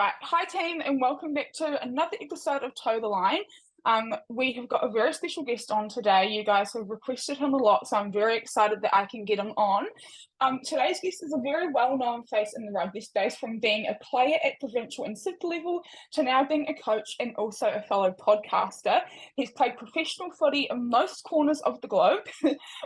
Right. Hi, team, and welcome back to another episode of Toe the Line. We have got a very special guest on today. You guys have requested him a lot, so I'm very excited that I can get him on. Today's guest is a very well-known face in the rugby space, from being a player at provincial and super level to now being a coach and also a fellow podcaster. He's played professional footy in most corners of the globe,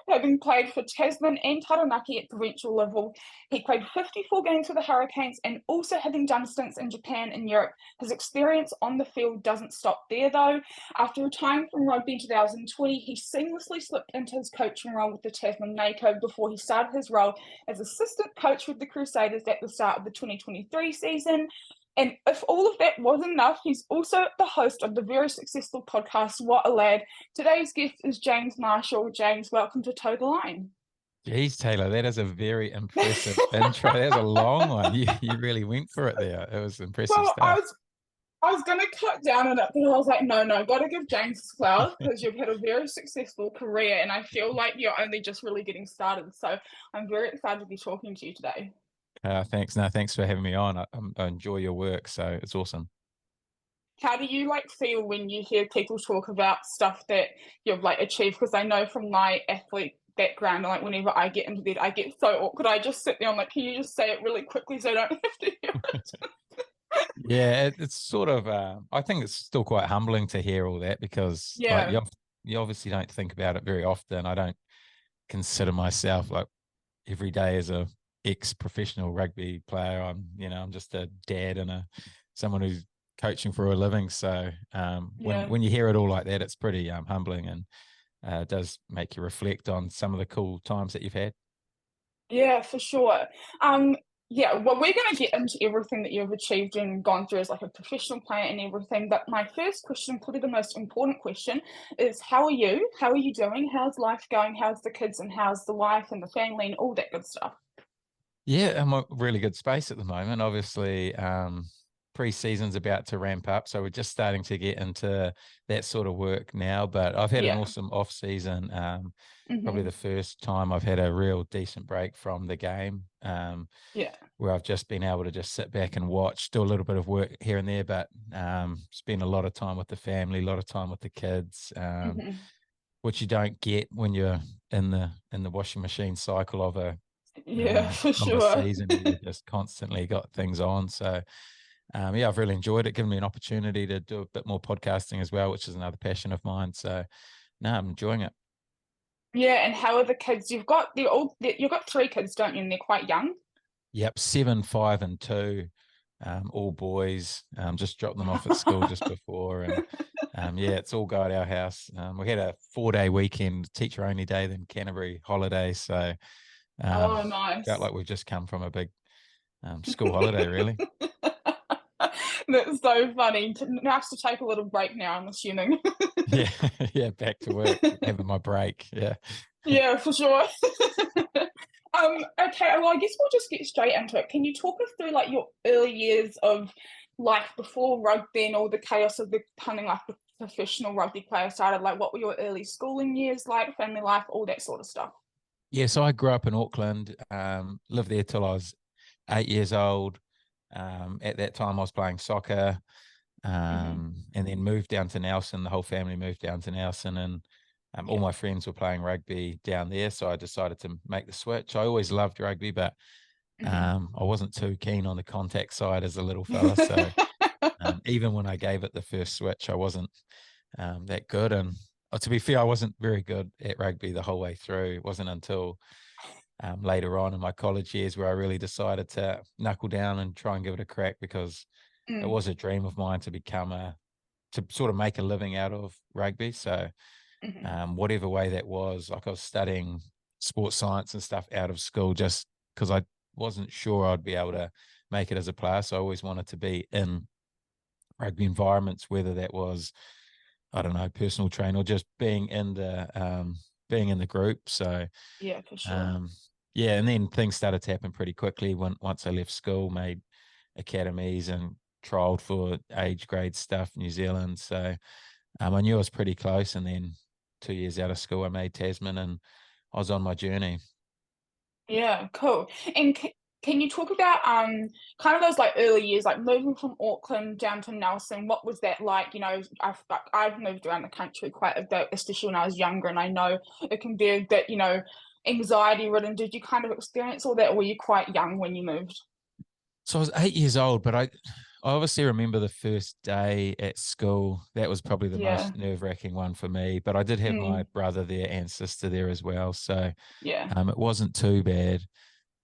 having played for Tasman and Taranaki at provincial level. He played 54 games for the Hurricanes, and also having done stints in Japan and Europe. His experience on the field doesn't stop there though. After retiring from rugby in 2020, he seamlessly slipped into his coaching role with the Tasman NACO before he started his role as assistant coach with the Crusaders at the start of the 2023 season. And if all of that wasn't enough, he's also the host of the very successful podcast, What a Lad. Today's guest is James Marshall. James, welcome to Toe the Line. Geez, Taylor, that is a very impressive intro. That's a long one. You really went for it there. It was impressive Well, stuff. I was going to cut down on it, but I was like, no, got to give James his flowers because you've had a very successful career, and I feel like you're only just really getting started. So I'm very excited to be talking to you today. Thanks. No, thanks for having me on. I enjoy your work, so it's awesome. How do you feel when you hear people talk about stuff that you've achieved? Because I know from my athlete background, whenever I get into bed, I get so awkward. I just sit there and can you just say it really quickly so I don't have to hear it? Yeah, it's sort of. I think it's still quite humbling to hear all that because, Yeah. you obviously don't think about it very often. I don't consider myself every day as a ex-professional rugby player. I'm just a dad and someone who's coaching for a living. So when you hear it all like that, it's pretty humbling, and it does make you reflect on some of the cool times that you've had. Yeah, for sure. Yeah, well, we're going to get into everything that you've achieved and gone through as a professional player and everything. But my first question, probably the most important question, is how are you? How are you doing? How's life going? How's the kids and how's the wife and the family and all that good stuff? Yeah, I'm a really good space at the moment. Obviously, pre-season's about to ramp up, so we're just starting to get into that sort of work now. But I've had an Yeah. awesome off season. Probably Mm-hmm. the first time I've had a real decent break from the game, Yeah. where I've just been able to just sit back and watch, do a little bit of work here and there, but spend a lot of time with the family, a lot of time with the kids, Mm-hmm. which you don't get when you're in the washing machine cycle of a Yeah, for of a sure. season where you just constantly got things on. So, yeah, I've really enjoyed it, given me an opportunity to do a bit more podcasting as well, which is another passion of mine. So, no, I'm enjoying it. Yeah, and how are the kids? You've got three kids, don't you? And they're quite young. Yep, 7, 5, and 2, all boys. Just dropped them off at school just before, and yeah, it's all go at our house. We had a 4-day weekend, teacher only day, then Canterbury holiday. So, Oh, felt nice. like we've just come from a big school holiday, really. That's so funny. Nice to take a little break now, I'm assuming. Yeah, yeah, back to work, having my break. Yeah. Yeah, for sure. Okay, well, I guess we'll just get straight into it. Can you talk us through your early years of life before rugby and all the chaos of becoming a professional rugby player started? What were your early schooling years like, family life, all that sort of stuff? Yeah, so I grew up in Auckland, lived there till I was 8 years old. At that time, I was playing soccer, Hmm. and then moved down to Nelson. The whole family moved down to Nelson, and all Yeah. my friends were playing rugby down there. So I decided to make the switch. I always loved rugby, but Hmm. I wasn't too keen on the contact side as a little fella. So even when I gave it the first switch, I wasn't that good. And to be fair, I wasn't very good at rugby the whole way through. It wasn't until later on in my college years where I really decided to knuckle down and try and give it a crack, because it Mm. was a dream of mine to sort of make a living out of rugby. So Hmm. whatever way that was, I was studying sports science and stuff out of school just because I wasn't sure I'd be able to make it as a player. So I always wanted to be in rugby environments, whether that was, I don't know, personal train or just being in the group. So Yeah, for sure. um, yeah, and then things started to happen pretty quickly once I left school, made academies and trialed for age grade stuff, New Zealand. So I knew I was pretty close, and then 2 years out of school, I made Tasman, and I was on my journey. Yeah, cool. And Can you talk about kind of those like early years, like moving from Auckland down to Nelson? What was that like? You know, I've moved around the country quite a bit, especially when I was younger, and I know it can be a bit, anxiety ridden. Did you kind of experience all that, or were you quite young when you moved? So I was 8 years old, but I obviously remember the first day at school. That was probably the Yeah. most nerve-wracking one for me. But I did have my Mm, brother there and sister there as well, so yeah. it wasn't too bad.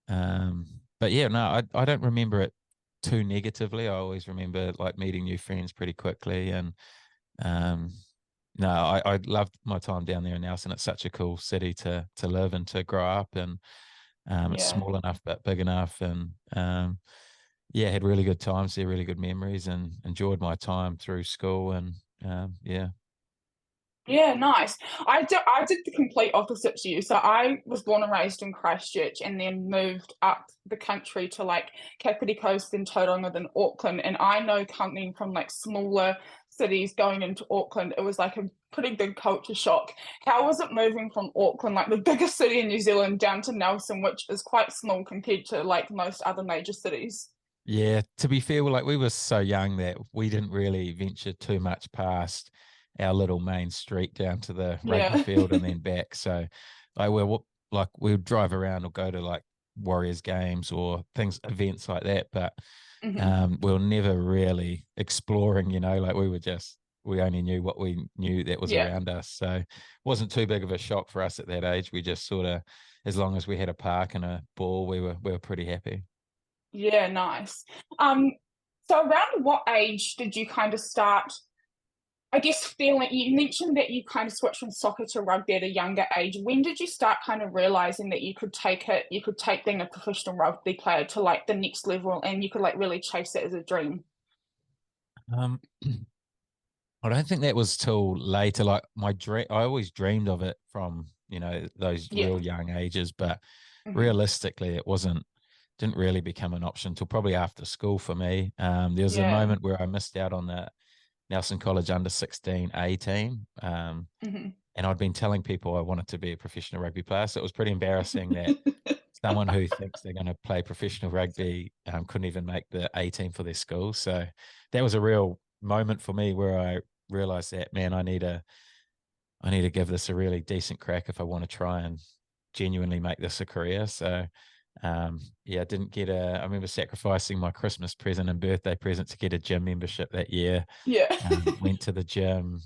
Um, but yeah, no, I don't remember it too negatively. I always remember like meeting new friends pretty quickly, and um, no, I loved my time down there in Nelson. It's such a cool city to live and to grow up, and it's Yeah. small enough but big enough, and yeah, had really good times there, really good memories, and enjoyed my time through school, and yeah. Yeah, nice. I did the complete opposite to you. So I was born and raised in Christchurch and then moved up the country to like Kapiti Coast and Tauranga then Auckland. And I know coming from like smaller cities going into Auckland, it was like a pretty big culture shock. How was it moving from Auckland, like the biggest city in New Zealand, down to Nelson, which is quite small compared to like most other major cities? Yeah, to be fair, like we were so young that we didn't really venture too much past our little main street down to the rugby Yeah. field and then back. So, like we would drive around or go to like Warriors games or things, events like that. But Hmm. we were never really exploring. Like we only knew what we knew that was Yeah. around us. So, it wasn't too big of a shock for us at that age. We just sort of, as long as we had a park and a ball, we were pretty happy. Yeah, nice. Um, so around what age did you kind of start, I guess, feeling, you mentioned that you kind of switched from soccer to rugby at a younger age. When did you start kind of realizing that you could take being a professional rugby player to like the next level and you could like really chase it as a dream? Um, I don't think that was till later. Like my dream, I always dreamed of it from those Yeah. real young ages, but Hmm. realistically, didn't really become an option till probably after school for me. There was a Yeah. moment where I missed out on the Nelson College under 16 A team, Hmm. and I'd been telling people I wanted to be a professional rugby player, so it was pretty embarrassing that someone who thinks they're going to play professional rugby couldn't even make the A team for their school. So that was a real moment for me where I realized that, man, I need to give this a really decent crack if I want to try and genuinely make this a career. So yeah, I didn't get I remember sacrificing my Christmas present and birthday present to get a gym membership that year. Yeah. Went to the gym,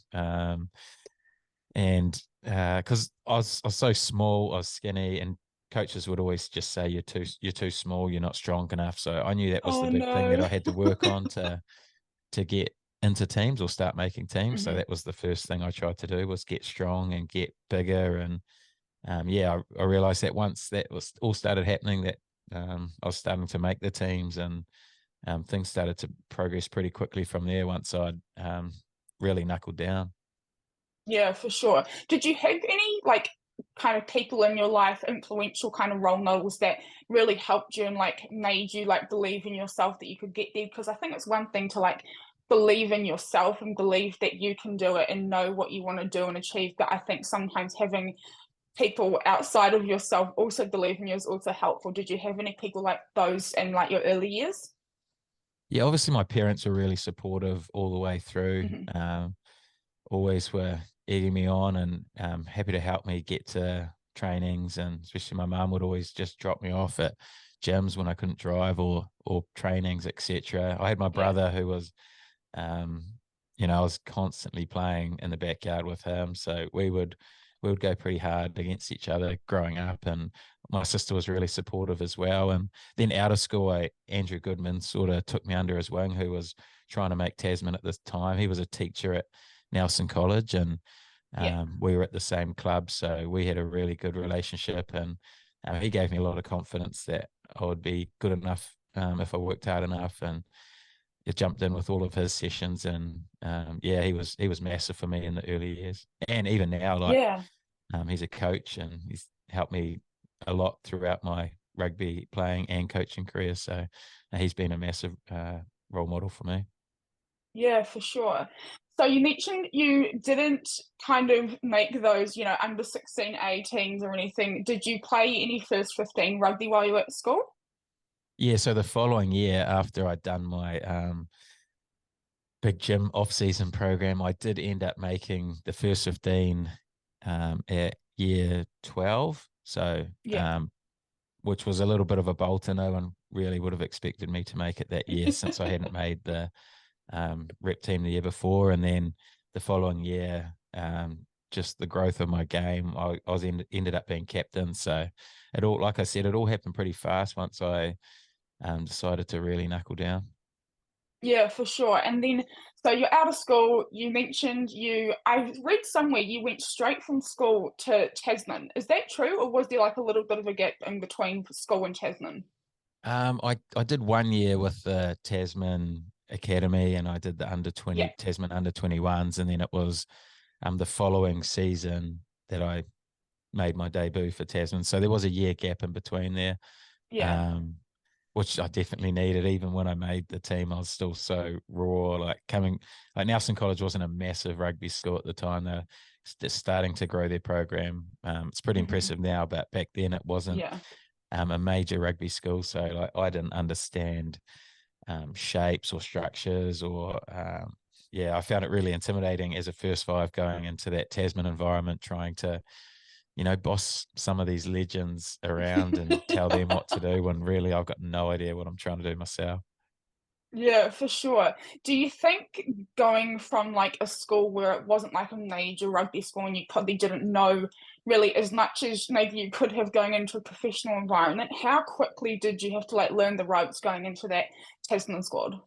and because I was so small, I was skinny, and coaches would always just say you're too small, you're not strong enough. So I knew that was the Oh big thing that no. I had to work on to get into teams or start making teams. So Hmm. that was the first thing I tried to do, was get strong and get bigger. And yeah, I realized that once that was all started happening, that I was starting to make the teams, and things started to progress pretty quickly from there once I'd really knuckled down. Yeah, for sure. Did you have any like kind of people in your life, influential kind of role models that really helped you and like made you like believe in yourself that you could get there? Because I think it's one thing to like believe in yourself and believe that you can do it and know what you want to do and achieve. But I think sometimes having people outside of yourself also believe in you is also helpful. Did you have any people like those in like your early years? Yeah, obviously my parents were really supportive all the way through. Hmm. Always were egging me on and happy to help me get to trainings, and especially my mum would always just drop me off at gyms when I couldn't drive, or trainings, etc. I had my Yeah. brother who was um, I was constantly playing in the backyard with him, so we would go pretty hard against each other growing up. And my sister was really supportive as well. And then out of school, Andrew Goodman sort of took me under his wing, who was trying to make Tasman at this time. He was a teacher at Nelson College, and Yeah. we were at the same club, so we had a really good relationship. And he gave me a lot of confidence that I would be good enough if I worked hard enough. And it jumped in with all of his sessions, and yeah, he was massive for me in the early years, and even now, like Yeah. he's a coach and he's helped me a lot throughout my rugby playing and coaching career. So he's been a massive role model for me. Yeah, for sure. So you mentioned you didn't kind of make those, under 16 A teams or anything. Did you play any first 15 rugby while you were at school? Yeah, so the following year after I'd done my big gym off-season program, I did end up making the first 15 at year 12. So, Yeah. which was a little bit of a bolter. No one really would have expected me to make it that year since I hadn't made the rep team the year before. And then the following year, just the growth of my game, ended up being captain. So it all, like I said, it all happened pretty fast once I decided to really knuckle down. Yeah, for sure. And then, so you're out of school. You mentioned I read somewhere you went straight from school to Tasman. Is that true, or was there like a little bit of a gap in between school and Tasman? I did 1 year with the Tasman Academy, and I did the under Yeah, 20 Tasman under 21s, and then it was the following season that I made my debut for Tasman. So there was a year gap in between there, yeah, um, which I definitely needed. Even when I made the team, I was still so raw. Like Nelson College wasn't a massive rugby school at the time. They're just starting to grow their program. It's pretty hmm, impressive now, but back then it wasn't yeah, a major rugby school. So like I didn't understand shapes or structures or yeah, I found it really intimidating as a first five going into that Tasman environment, trying to boss some of these legends around and tell them what to do when really I've got no idea what I'm trying to do myself. yeah, for sure. Do you think going from like a school where it wasn't like a major rugby school and you probably didn't know really as much as maybe you could have going into a professional environment, how quickly did you have to like learn the ropes going into that Tasman squad?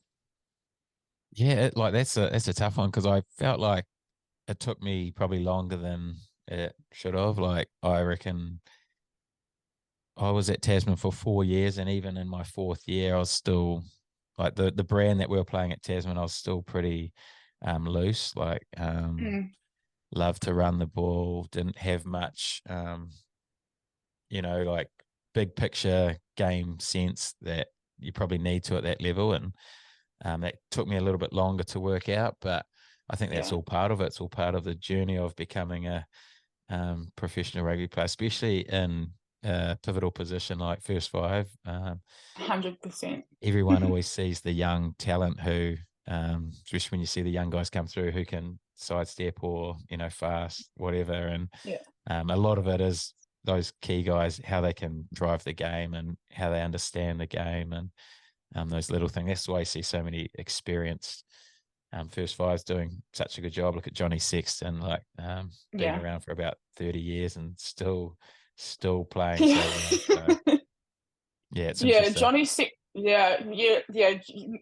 Yeah, like that's a tough one because I felt like it took me probably longer than it should have. Like I reckon I was at Tasman for 4 years, and even in my fourth year, I was still like the brand that we were playing at Tasman. I was still pretty loose. Like Mm, loved to run the ball, didn't have much like big picture game sense that you probably need to at that level, and that took me a little bit longer to work out. But I think that's yeah, all part of it. It's all part of the journey of becoming a professional rugby player, especially in a pivotal position like first five. 100%. Everyone always sees the young talent who, especially when you see the young guys come through who can sidestep or fast, whatever. And Yeah, a lot of it is those key guys, how they can drive the game and how they understand the game, and those little things. That's why you see so many experienced first fives doing such a good job. Look at Johnny Sexton, like been yeah. around for about 30 years and still playing Yeah. so well. So yeah, it's Yeah, interesting. Johnny Sex yeah.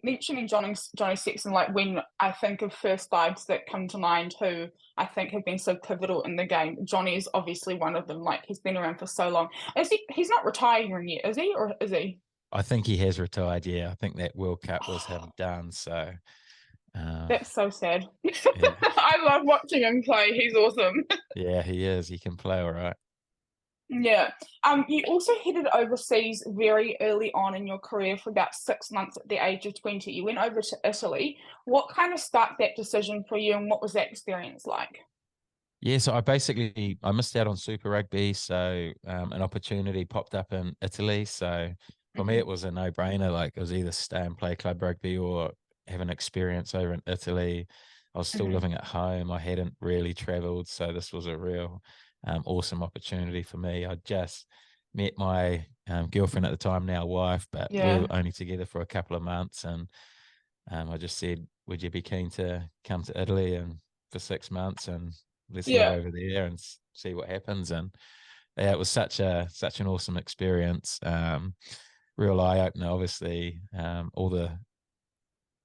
Mentioning Johnny Sexton, like when I think of first fives that come to mind who I think have been so pivotal in the game, Johnny is obviously one of them. Like he's been around for so long. He's not retiring yet, is he? Or is he? I think he has retired. Yeah, I think that World Cup was him done. So uh, That's so sad. yeah, I love watching him play. He's awesome. yeah, he is. He can play all right. Yeah. You also headed overseas very early on in your career for about 6 months at the age of 20. You went over to Italy. What kind of sparked that decision for you, and what was that experience like? Yeah, so I missed out on Super Rugby, so an opportunity popped up in Italy. So for me, it Hmm. was a no-brainer. Like it was either stay and play club rugby or have an experience over in Italy. I was still Hmm. living at home. I hadn't really traveled, so this was a real awesome opportunity for me. I just met my girlfriend at the time, now wife, but we were Yeah. only together for a couple of months, and I just said, "Would you be keen to come to Italy and for 6 months and let's live Yeah. over there and see what happens?" And yeah, it was such an awesome experience. Real eye opener, obviously. All the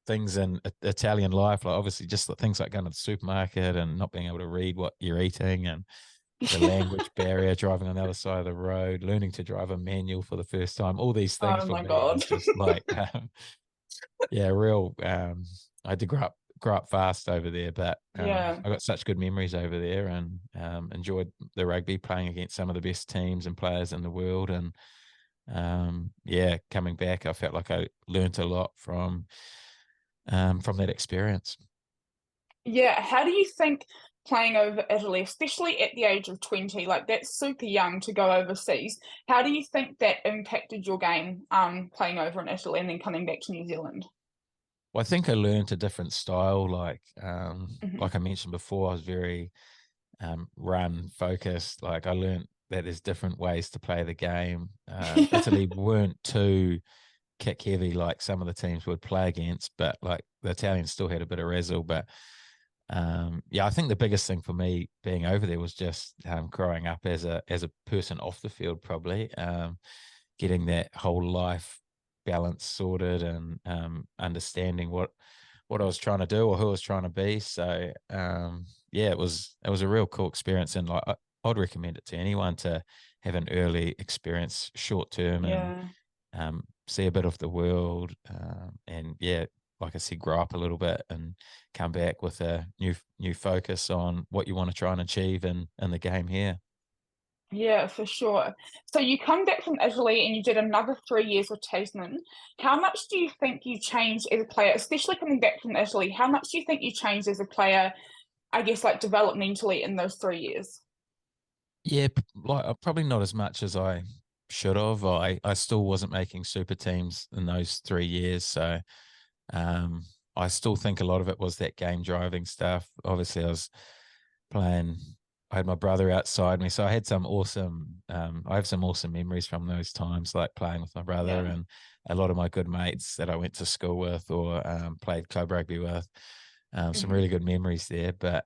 things in Italian life, like obviously just the things like going to the supermarket and not being able to read what you're eating, and the language barrier, driving on the other side of the road, learning to drive a manual for the first time. All these things Oh for my me God. was just like yeah, real. I had to grow up fast over there, but Yeah. I got such good memories over there, and enjoyed the rugby, playing against some of the best teams and players in the world. And yeah, coming back, I felt like I learnt a lot from that experience. Yeah. How do you think? playing over Italy, especially at the age of 20? Like that's super young to go overseas. How do you think that impacted your game, playing over in Italy and then coming back to New Zealand? Well, I think I learned a different style. Hmm. Like I mentioned before, I was very run focused. Like I learned that there's different ways to play the game. Italy weren't too kick heavy like some of the teams would play against, but like the Italians still had a bit of razzle. But yeah, I think the biggest thing for me being over there was just growing up as a person off the field, probably getting that whole life balance sorted and understanding what I was trying to do or who I was trying to be. So yeah, it was a real cool experience, and like I'd recommend it to anyone to have an early experience, short term, and Yeah. see a bit of the world, and yeah, like I said, grow up a little bit and come back with a new focus on what you want to try and achieve in the game here. Yeah, for sure. So you come back from Italy and you did another 3 years with Tasman. How much do you think you changed as a player, especially coming back from Italy? How much do you think you changed as a player, I guess, like developmentally in those 3 years? Yeah, like probably not as much as I should have. I still wasn't making super teams in those 3 years, so um, I still think a lot of it was that game driving stuff. Obviously, I was playing. I had my brother outside me, so I had some awesome. I have some awesome memories from those times, like playing with my brother Yeah. and a lot of my good mates that I went to school with or played club rugby with. Some Hmm. really good memories there, but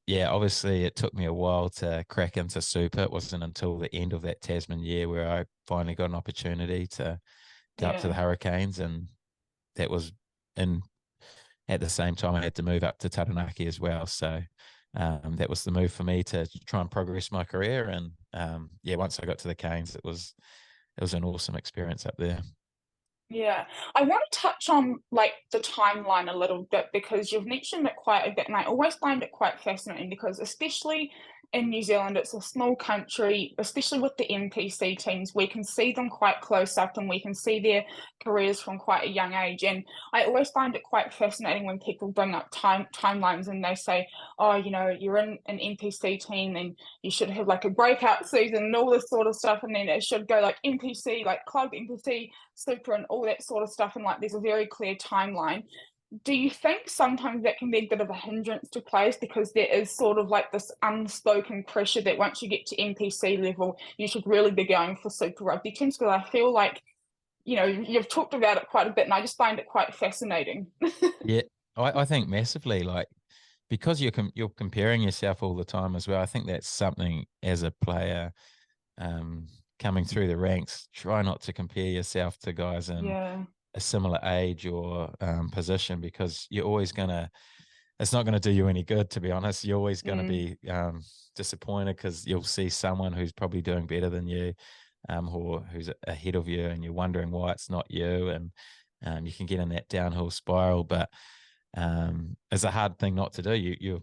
yeah, obviously it took me a while to crack into Super. It wasn't until the end of that Tasman year where I finally got an opportunity to go up to the Yeah. Hurricanes, and that was in at the same time I had to move up to Taranaki as well. So that was the move for me to try and progress my career. And yeah, once I got to the Canes, it was an awesome experience up there. Yeah, I want to touch on like the timeline a little bit because you've mentioned it quite a bit, and I always find it quite fascinating because, especially in New Zealand, it's a small country, especially with the NPC teams, we can see them quite close up and we can see their careers from quite a young age. And I always find it quite fascinating when people bring up timelines and they say, "Oh, you're in an NPC team and you should have like a breakout season and all this sort of stuff, and then it should go like NPC, like club NPC." Super and all that sort of stuff, and like there's a very clear timeline. Do you think sometimes that can be a bit of a hindrance to players because there is sort of like this unspoken pressure that once you get to NPC level, you should really be going for Super Rugby teams? Because I feel like, you've talked about it quite a bit, and I just find it quite fascinating. Yeah, I think massively. Like because you're comparing yourself all the time as well. I think that's something as a player um, coming through the ranks. Try not to compare yourself to guys in Yeah. a similar age or position, because you're always gonna. It's not going to do you any good, to be honest. You're always going to Mm, be disappointed because you'll see someone who's probably doing better than you, or who's ahead of you, and you're wondering why it's not you, and you can get in that downhill spiral. But it's a hard thing not to do. You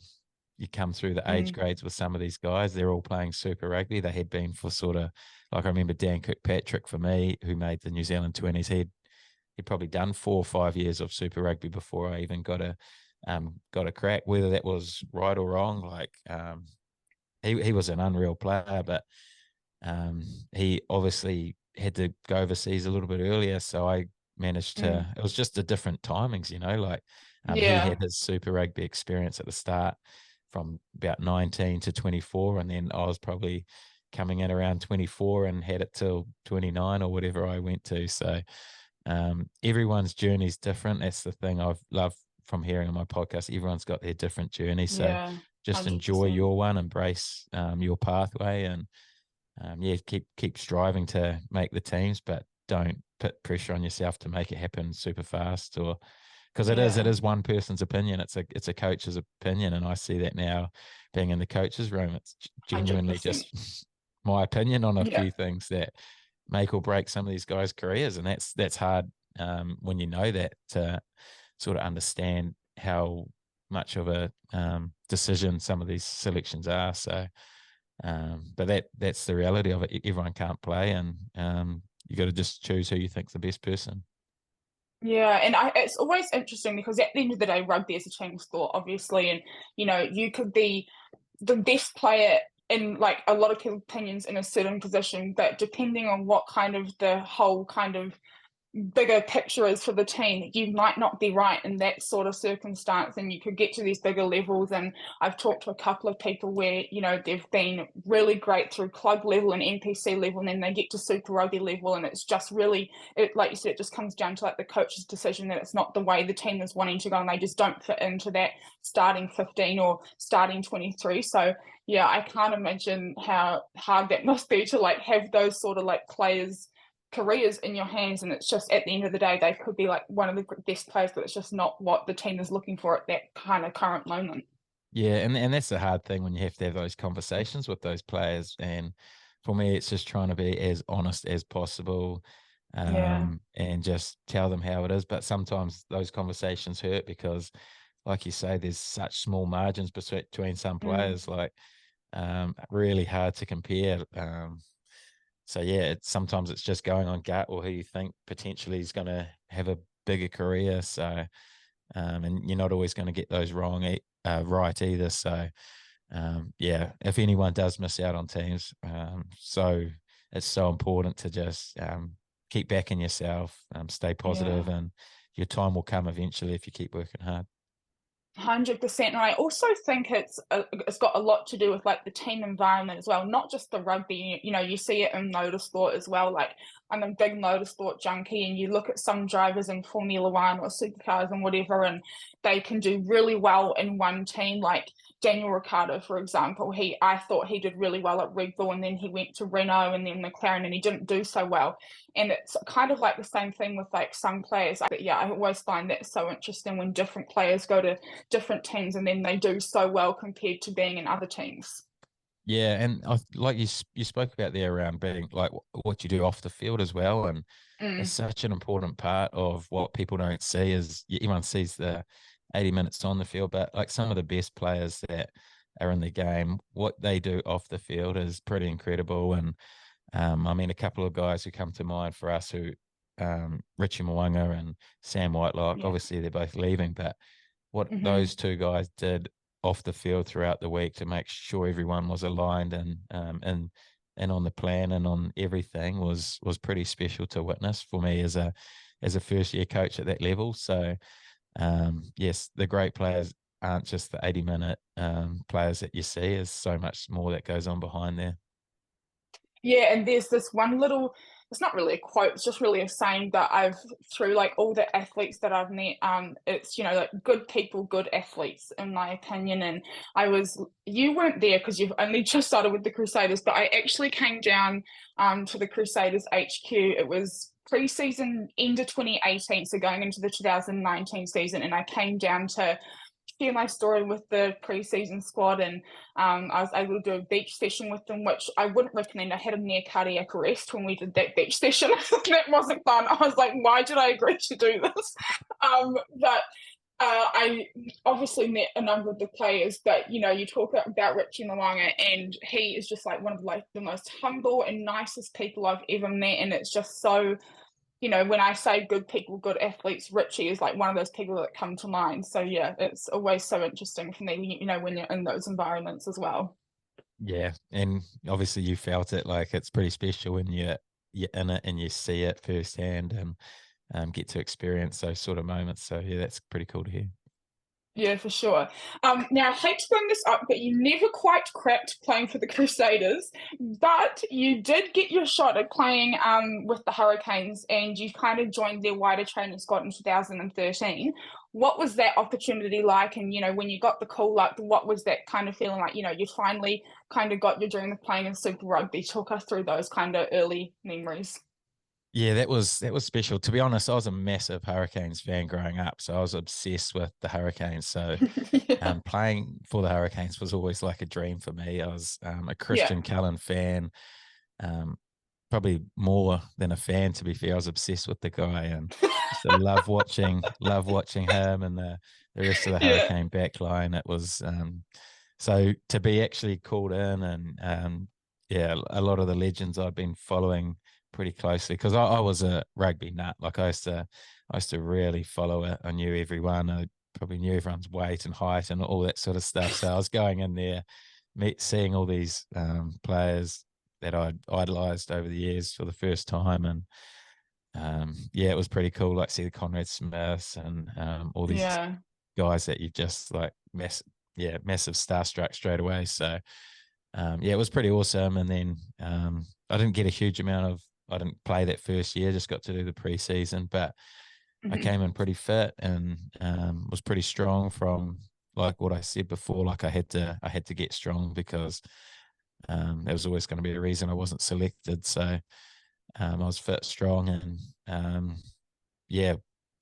come through the age mm, grades with some of these guys. They're all playing Super Rugby. They had been for sort of like I remember Dan Kirkpatrick for me, who made the New Zealand 20s. He'd probably done 4 or 5 years of Super Rugby before I even got a crack. Whether that was right or wrong, like he was an unreal player, but um, he obviously had to go overseas a little bit earlier, so I managed to. mm. It was just the different timings, like he had Yeah. his Super Rugby experience at the start from about 19 to 24, and then I was probably coming in around 24 and had it till 29 or whatever I went to. So everyone's journey is different. That's the thing I've loved from hearing on my podcast. Everyone's got their different journey, so Yeah. just enjoy 100%. your one, embrace your pathway, and yeah, keep striving to make the teams, but don't put pressure on yourself to make it happen super fast, or because it Yeah. is one person's opinion. It's a coach's opinion, and I see that now being in the coach's room. It's genuinely 100%. just my opinion on a Yeah. few things that make or break some of these guys' careers, and that's hard when you know that to sort of understand how much of a decision some of these selections are. So but that's the reality of it. Everyone can't play, and you got to just choose who you think's the best person. Yeah, and it's always interesting because at the end of the day, rugby is a team sport, obviously, and you could be the best player in like a lot of people's opinions in a certain position, but depending on what kind of the whole kind of bigger picture is for the team, you might not be right in that sort of circumstance, and you could get to these bigger levels. And I've talked to a couple of people where they've been really great through club level and NPC level, and then they get to Super Rugby level, and it's just really, like you said, it just comes down to like the coach's decision that it's not the way the team is wanting to go, and they just don't fit into that starting 15 or starting 23. So yeah, I can't imagine how hard that must be to like have those sort of like players careers in your hands, and it's just at the end of the day they could be like one of the best players, but it's just not what the team is looking for at that kind of current moment. Yeah, and that's the hard thing when you have to have those conversations with those players. And for me, it's just trying to be as honest as possible, Yeah. and just tell them how it is. But sometimes those conversations hurt because, like you say, there's such small margins between some Mm. players, like really hard to compare. So yeah, sometimes it's just going on gut or who you think potentially is going to have a bigger career. So and you're not always going to get those right either. So yeah, if anyone does miss out on teams, so it's so important to just keep backing yourself, stay positive, Yeah. and your time will come eventually if you keep working hard. 100%. And I also think it's got a lot to do with like the team environment as well, not just the rugby. You see it in motorsport as well. Like I'm a big motorsport junkie, and you look at some drivers in Formula One or supercars and whatever, and they can do really well in one team. Like Daniel Ricciardo, for example, I thought he did really well at Red Bull, and then he went to Renault and then McLaren, and he didn't do so well. And it's kind of like the same thing with like some players. Yeah, I always find that so interesting when different players go to different teams and then they do so well compared to being in other teams. Yeah, and like you spoke about there around being like what you do off the field as well, and it's Mm. such an important part of what people don't see. Is everyone sees the 80 minutes on the field, but like some of the best players that are in the game, what they do off the field is pretty incredible. And I mean, a couple of guys who come to mind for us who Richie Mwanga and Sam Whitelock, Yeah. obviously they're both leaving, but what Hmm. those two guys did off the field throughout the week to make sure everyone was aligned and on the plan and on everything was pretty special to witness for me as a first year coach at that level. So yes, the great players aren't just the 80-minute players that you see. There's so much more that goes on behind there. Yeah, and there's this one little, it's not really a quote, it's just really a saying that I've, through like all the athletes that I've met, it's, like good people, good athletes, in my opinion. And you weren't there because you've only just started with the Crusaders, but I actually came down to the Crusaders HQ. It was pre-season end of 2018, so going into the 2019 season, and I came down to share my story with the pre-season squad, and I was able to do a beach session with them, which I wouldn't recommend. I had a near cardiac arrest when we did that beach session. That wasn't fun. I was like, why did I agree to do this? But I obviously met a number of the players, but you talk about Richie Mwanga, and he is just like one of like the most humble and nicest people I've ever met, and it's just so when I say good people, good athletes, Richie is like one of those people that come to mind. So yeah, it's always so interesting for me, when you're in those environments as well. Yeah, and obviously you felt it. Like it's pretty special when you're in it and you see it firsthand and get to experience those sort of moments. So yeah, that's pretty cool to hear. Yeah, for sure. Now, I hate to bring this up, but you never quite cracked playing for the Crusaders, but you did get your shot at playing with the Hurricanes, and you kind of joined their wider training squad in 2013. What was that opportunity like? And, when you got the call up, what was that kind of feeling like? You finally kind of got your dream of playing in Super Rugby. Talk us through those kind of early memories. Yeah, that was special. To be honest, I was a massive Hurricanes fan growing up, so I was obsessed with the Hurricanes. So Yeah. playing for the Hurricanes was always like a dream for me. I was a Yeah. Christian Cullen fan, um, probably more than a fan, to be fair. I was obsessed with the guy and used to love watching him and the rest of the Yeah. Hurricane backline. It was so to be actually called in and yeah, a lot of the legends I'd been following pretty closely because I was a rugby nut. Like I used to really follow it. I knew everyone. I probably knew everyone's weight and height and all that sort of stuff. So I was going in there, seeing all these players that I'd idolized over the years for the first time, and yeah, it was pretty cool. Like see the Conrad Smiths and all these Yeah. guys that you just like massive starstruck straight away. So yeah, it was pretty awesome. And then I didn't get a huge amount of. I didn't play that first year. Just got to do the preseason, but I Hmm. came in pretty fit and was pretty strong from like what I said before. Like I had to get strong because there was always going to be a reason I wasn't selected. So I was fit, strong, and yeah,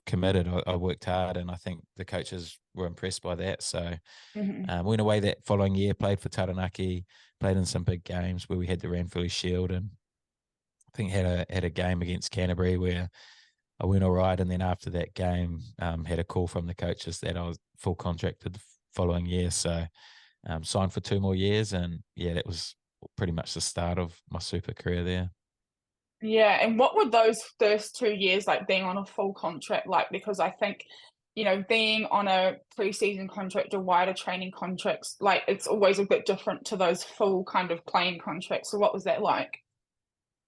committed. I worked hard, and I think the coaches were impressed by that. So Hmm. went away that following year, played for Taranaki, played in some big games where we had the Ranfurly Shield, and I think had a game against Canterbury where I went all right, and then after that game, had a call from the coaches that I was full contracted the following year. So signed for 2 more years, and yeah, that was pretty much the start of my super career there. Yeah, and what were those first 2 years like being on a full contract like? Because I think, being on a preseason contract or wider training contracts, like it's always a bit different to those full kind of playing contracts. So what was that like?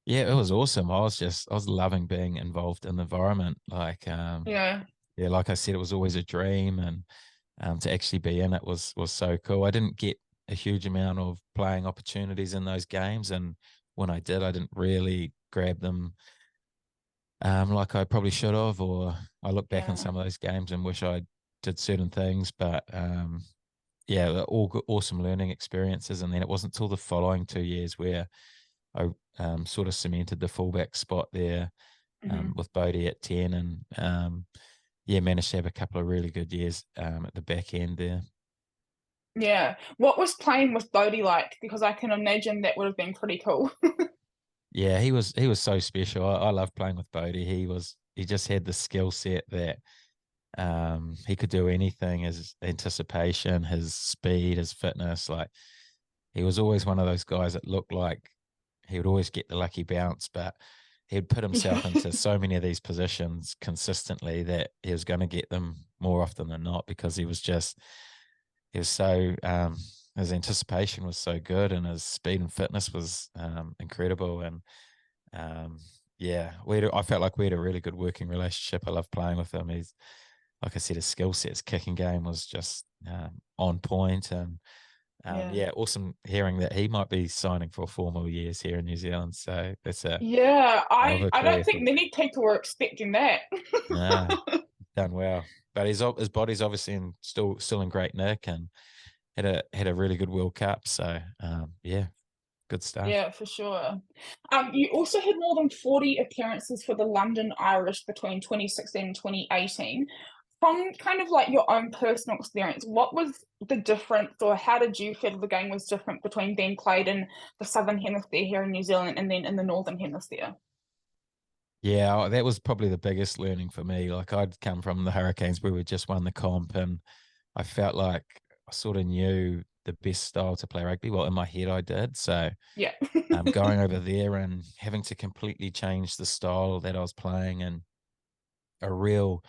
Yeah, it was awesome. I was loving being involved in the environment. Like Yeah. yeah, like I said, it was always a dream, and to actually be in it was so cool. I didn't get a huge amount of playing opportunities in those games, and when I did, I didn't really grab them like I probably should have. Or I look back on Yeah. some of those games and wish I did certain things. But yeah, they're all awesome learning experiences. And then it wasn't until the following 2 years where I sort of cemented the fullback spot there Hmm. with Bodie at 10, and yeah, managed to have a couple of really good years at the back end there. Yeah. What was playing with Bodie like? Because I can imagine that would have been pretty cool. Yeah, he was so special. I love playing with Bodie. He just had the skill set that he could do anything. His anticipation, his speed, his fitness. Like he was always one of those guys that looked like he would always get the lucky bounce, but he'd put Yeah. himself into so many of these positions consistently that he was going to get them more often than not because he was so his anticipation was so good and his speed and fitness was incredible. And um, yeah, I felt like we had a really good working relationship. I love playing with him. He's like I said, his skill set, his kicking game was just on point. And Yeah. yeah, awesome hearing that he might be signing for 4 more years here in New Zealand. So that's a Yeah, hell of a I don't career think for. many people were expecting that. Nah, done well. But his body's obviously still in great nick, and had a really good World Cup. So yeah, good stuff. Yeah, for sure. You also had more than 40 appearances for the London Irish between 2016 and 2018. From kind of like your own personal experience, what was the difference, or how did you feel the game was different between being played in the Southern Hemisphere here in New Zealand and then in the Northern Hemisphere? Yeah, that was probably the biggest learning for me. Like I'd come from the Hurricanes where we just won the comp, and I felt like I sort of knew the best style to play rugby. Well, in my head, I did. So Yeah. going over there and having to completely change the style that I was playing, and a real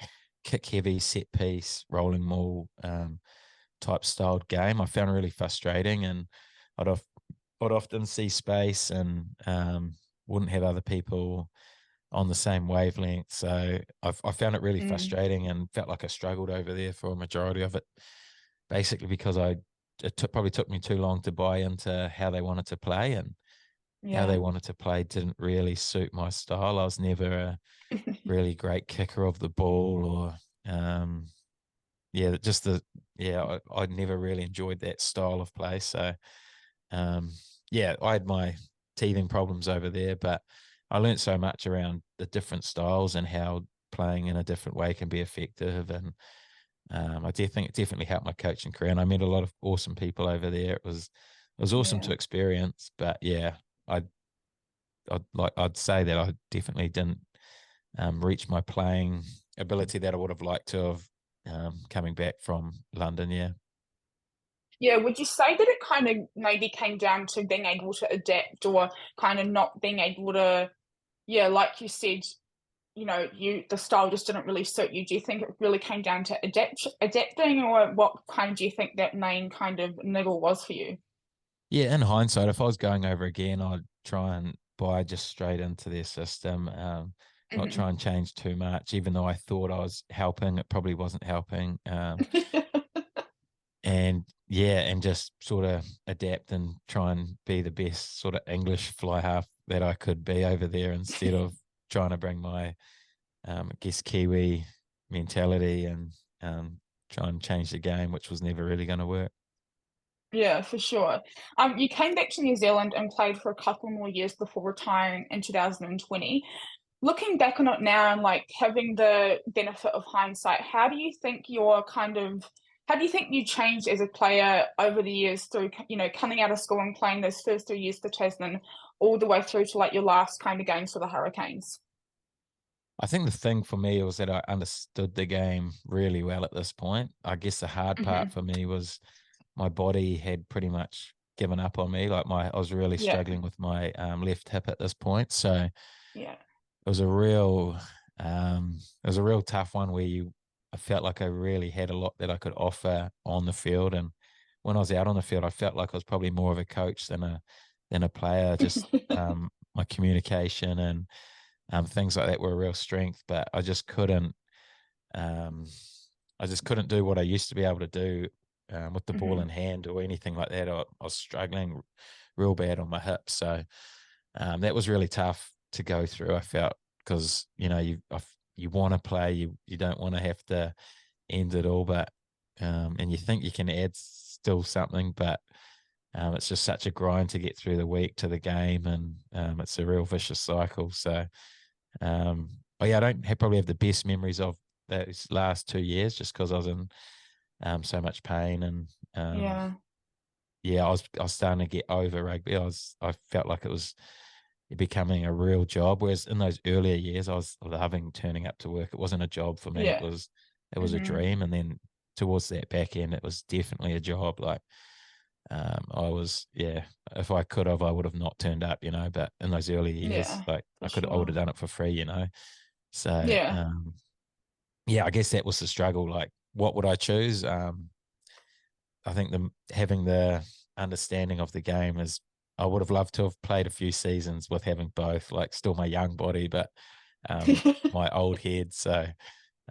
kick heavy set piece, rolling maul type styled game, I found really frustrating. And I'd, of, I'd often see space and wouldn't have other people on the same wavelength. So I found it really Mm, frustrating and felt like I struggled over there for a majority of it, basically because probably took me too long to buy into how they wanted to play, and how they yeah. wanted to play didn't really suit my style. I was never a really great kicker of the ball, or yeah, just the yeah, I never really enjoyed that style of play. So um, yeah, I had my teething problems over there, but I learned so much around the different styles and how playing in a different way can be effective. And I definitely helped my coaching career. And I met a lot of awesome people over there. It was awesome to Yeah. experience. But yeah, I'd say that I definitely didn't reach my playing ability that I would have liked to have coming back from London. Yeah. Yeah, would you say that it kind of maybe came down to being able to adapt or kind of not being able to yeah, like you said, the style just didn't really suit you. Do you think it really came down to adapting, or what kind do you think that main kind of niggle was for you? Yeah, in hindsight, if I was going over again, I'd try and buy just straight into their system, not Hmm. try and change too much. Even though I thought I was helping, it probably wasn't helping. And yeah, and just sort of adapt and try and be the best sort of English fly half that I could be over there instead of trying to bring my, I guess, Kiwi mentality and try and change the game, which was never really going to work. Yeah, for sure. You came back to New Zealand and played for a couple more years before retiring in 2020. Looking back on it now and like having the benefit of hindsight, how do you think you changed as a player over the years through, coming out of school and playing those first 3 years for Tasman all the way through to like your last kind of games for the Hurricanes? I think the thing for me was that I understood the game really well at this point. I guess the hard part Hmm. for me was my body had pretty much given up on me. Like I was really Yeah, struggling with my left hip at this point. So yeah, it was a real, it was a real tough one where I felt like I really had a lot that I could offer on the field. And when I was out on the field, I felt like I was probably more of a coach than a player. Just my communication and things like that were a real strength, but um, I just couldn't do what I used to be able to do with the ball hmm in hand or anything like that. I was struggling real bad on my hips, so that was really tough to go through. I felt because you want to play, you don't want to have to end it all, but and you think you can add still something, but it's just such a grind to get through the week to the game, and it's a real vicious cycle. So oh yeah, I don't probably have the best memories of those last 2 years just because I was in so much pain and yeah, yeah, I was starting to get over rugby. I felt like it was becoming a real job. Whereas in those earlier years, I was loving turning up to work. It wasn't a job for me. It yeah. was a Hmm. dream. And then towards that back end, it was definitely a job. Like I was, yeah. If I could have, I would have not turned up, But in those early years, Yeah, like for I would sure. have done it for free. So Yeah, yeah, I guess that was the struggle. Like, what would I choose? I think having the understanding of the game is. I would have loved to have played a few seasons with having both, like still my young body, but my old head. So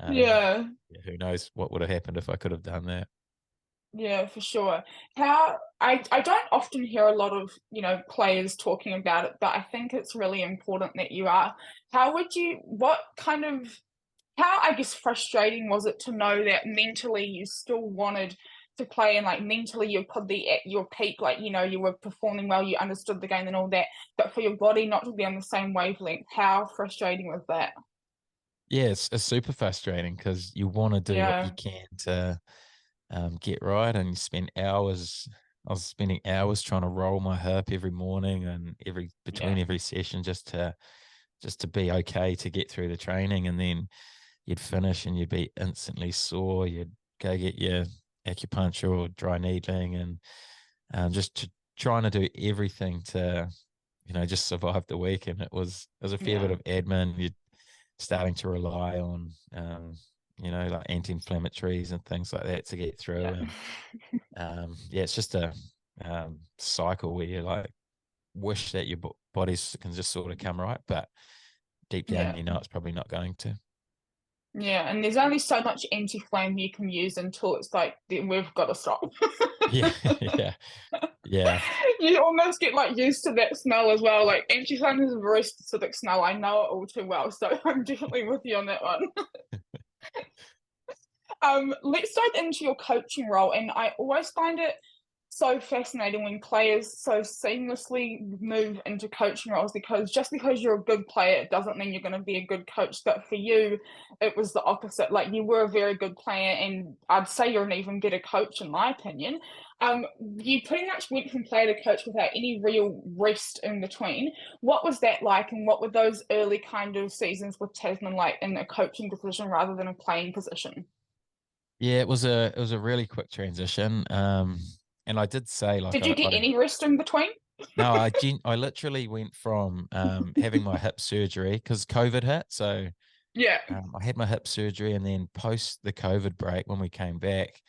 yeah. yeah, who knows what would have happened if I could have done that. Yeah, for sure. I don't often hear a lot of, players talking about it, but I think it's really important that you are. What kind of, how, I guess, frustrating was it to know that mentally you still wanted to play and like mentally you're probably at your peak, like, you were performing well, you understood the game and all that, but for your body not to be on the same wavelength, how frustrating was that? Yeah, it's super frustrating because you want to do what you Yeah, can to get right, and you spend hours. I was spending hours trying to roll my hip every morning and yeah, between every session just to be okay to get through the training, and then you'd finish and you'd be instantly sore. You'd go get your acupuncture or dry needling, and trying to do everything to just survive the week. And it was a fair bit yeah, of admin. You're starting to rely on like anti-inflammatories and things like that to get through. yeah, And yeah, it's just a cycle where you like wish that your bodies can just sort of come right, but deep down yeah. you know it's probably not going to. Yeah, and there's only so much anti-flame you can use until it's like, we've got to stop." Yeah, yeah, yeah, You almost get like used to that smell as well. Like anti-flame is a very specific smell. I know it all too well, so I'm definitely with you on that one. Let's dive into your coaching role, and I always find it so fascinating when players so seamlessly move into coaching roles, because just because you're a good player it doesn't mean you're going to be a good coach. But for you, it was the opposite. Like, you were a very good player, and I'd say you're an even better coach in my opinion. You pretty much went from player to coach without any real rest in between. What was that like, and what were those early kind of seasons with Tasman like in a coaching position rather than a playing position? yeah. It was a really quick transition. And I did say like Did you get any rest in between? No, I literally went from having my hip surgery because COVID hit. So Yeah. I had my hip surgery, and then post the COVID break when we came back,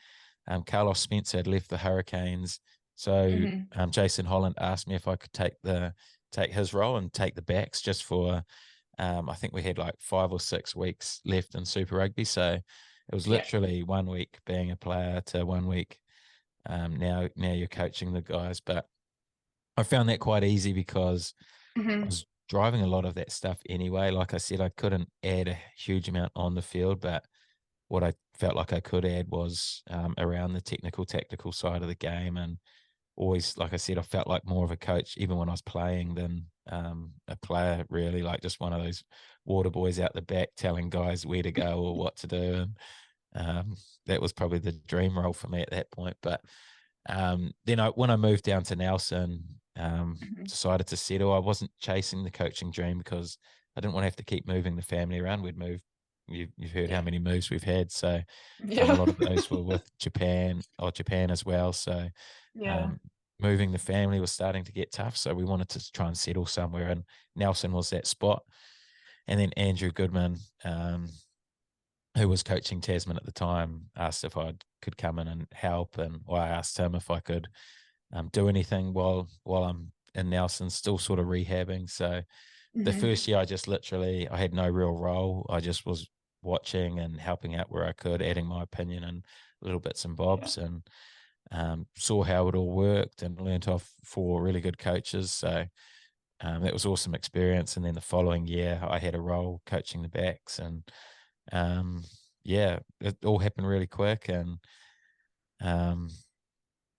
Carlos Spencer had left the Hurricanes. So Hmm. Jason Holland asked me if I could take his role and take the backs just for I think we had like 5 or 6 weeks left in Super Rugby. So it was Yeah. literally 1 week being a player to 1 week now you're coaching the guys. But I found that quite easy because I Hmm. was driving a lot of that stuff anyway. Like I said, I couldn't add a huge amount on the field, but what I felt like I could add was around the technical, tactical side of the game. And always, like I said, I felt like more of a coach, even when I was playing, than a player, really, like just one of those water boys out the back telling guys where to go or what to do. And that was probably the dream role for me at that point. But then when I moved down to Nelson, Hmm. decided to settle. I wasn't chasing the coaching dream because I didn't want to have to keep moving the family around. We'd move. You've heard how Yeah. many moves we've had. So a Yeah. lot of those were with Japan as well. So Yeah. um, moving the family was starting to get tough. So we wanted to try and settle somewhere, and Nelson was that spot. And then Andrew Goodman, who was coaching Tasman at the time, asked if I could come in and help, and I asked him if I could do anything while I'm in Nelson, still sort of rehabbing. So the Hmm. first year, I had no real role. I just was watching and helping out where I could, adding my opinion and little bits and Yeah. bobs, and saw how it all worked and learned off 4 really good coaches. So that was awesome experience. And then the following year, I had a role coaching the backs, and um, yeah, it all happened really quick. And um,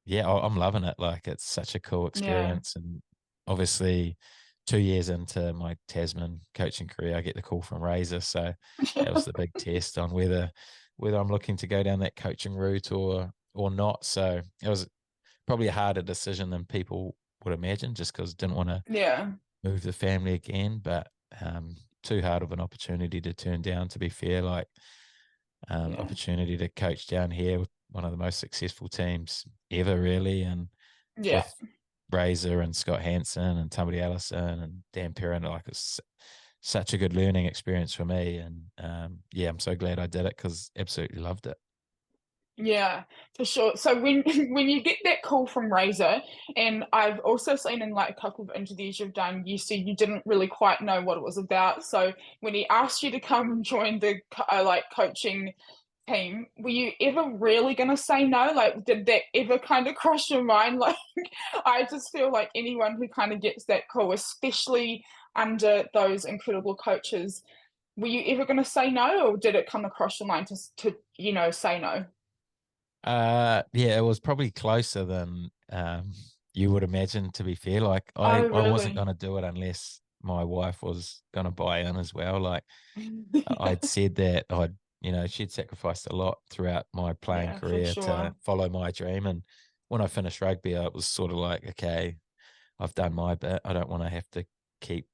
yeah, I'm loving it. Like it's such a cool Yeah. experience. And obviously, 2 years into my Tasman coaching career, I get the call from Razor. So that was the big test on whether I'm looking to go down that coaching route or not. So it was probably a harder decision than people would imagine, just because didn't want to Yeah. move the family again. But too hard of an opportunity to turn down. To be fair, like Yeah. opportunity to coach down here with one of the most successful teams ever, really, and Yeah. with Razor and Scott Hansen and Tamati Allison and Dan Perrin, like it's such a good learning experience for me. And yeah, I'm so glad I did it because absolutely loved it. Yeah, for sure. So when when you get that call from Razor, and I've also seen in like a couple of interviews you've done, you said you didn't really quite know what it was about. So when he asked you to come and join the like coaching team, were you ever really gonna say no? Like, did that ever kind of cross your mind? Like, I just feel like anyone who kind of gets that call, especially under those incredible coaches, were you ever gonna say no, or did it come across your mind to say no? Yeah, it was probably closer than you would imagine, to be fair. Like Oh, I wasn't really? gonna do it unless my wife was gonna buy in as well. Like I'd said that she'd sacrificed a lot throughout my playing Yeah, for career to sure. follow my dream. And when I finished rugby, it was sort of like, okay, I've done my bit. I don't want to have to keep,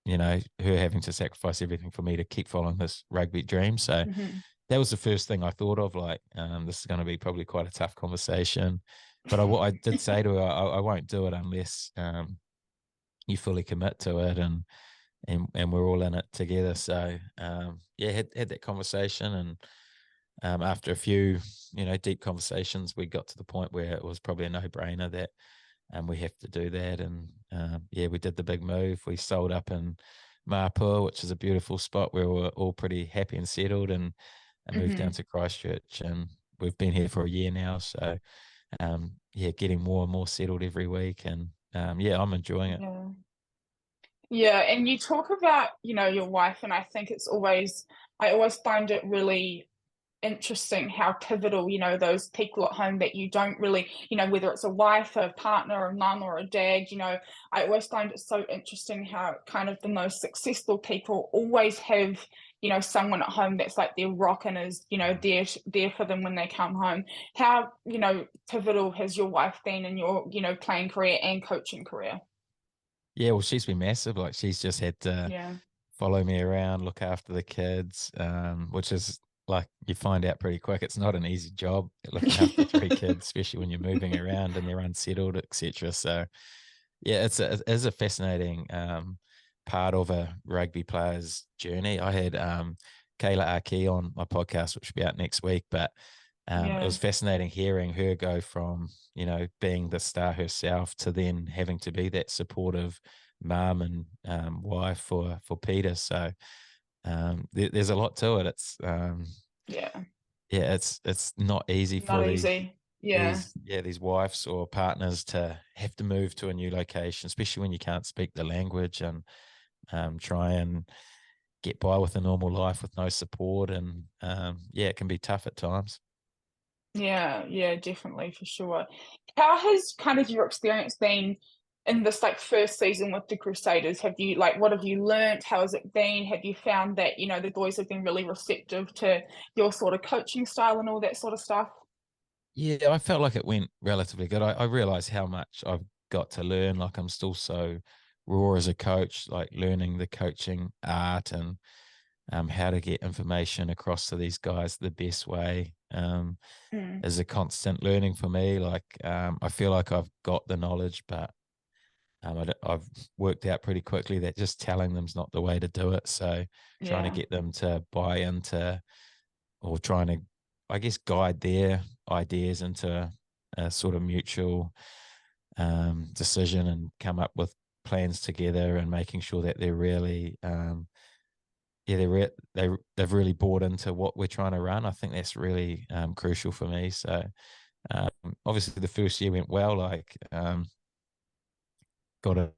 her having to sacrifice everything for me to keep following this rugby dream. So Mhm. that was the first thing I thought of. Like, this is going to be probably quite a tough conversation. But I did say to her, I won't do it unless you fully commit to it, and we're all in it together. So yeah, had that conversation, and after a few deep conversations, we got to the point where it was probably a no brainer that we have to do that. And yeah, we did the big move. We sold up in Marpur, which is a beautiful spot where we're all pretty happy and settled, and moved down Mhm. to Christchurch, and we've been here for a year now. So yeah, getting more and more settled every week, and yeah, I'm enjoying it. Yeah. Yeah, and you talk about, your wife, and I always find it really interesting how pivotal, those people at home that you don't really, whether it's a wife, a partner, a mum, or a dad, I always find it so interesting how kind of the most successful people always have, someone at home that's like their rock and is, there for them when they come home. How, pivotal has your wife been in your, playing career and coaching career? Yeah, well, she's been massive. Like she's just had to Yeah. follow me around, look after the kids, which is like you find out pretty quick. It's not an easy job looking after 3 kids, especially when you're moving around and they're unsettled, etc. So Yeah, it is a fascinating part of a rugby player's journey. I had Kayla Aki on my podcast, which will be out next week, but it Yeah. was fascinating hearing her go from, being the star herself to then having to be that supportive mum and wife for Peter. So there's a lot to it. Yeah. It's not easy Not for these easy. Yeah. these yeah these wives or partners to have to move to a new location, especially when you can't speak the language and try and get by with a normal life with no support. And yeah, it can be tough at times. Yeah, yeah, definitely for sure. How has kind of your experience been in this like first season with the Crusaders? Have you like what have you learnt? How has it been? Have you found that, the boys have been really receptive to your sort of coaching style and all that sort of stuff? Yeah, I felt like it went relatively good. I realized how much I've got to learn. Like I'm still so raw as a coach, like learning the coaching art and how to get information across to these guys the best way. Mm, Is a constant learning for me. Like I feel like I've got the knowledge, but I've worked out pretty quickly that just telling them's not the way to do it. So trying to yeah, get them to buy into, or trying to, I guess, guide their ideas into a sort of mutual decision and come up with plans together and making sure that they're really yeah, they've really bought into what we're trying to run. I think that's really crucial for me. So um, obviously the first year went well. Like got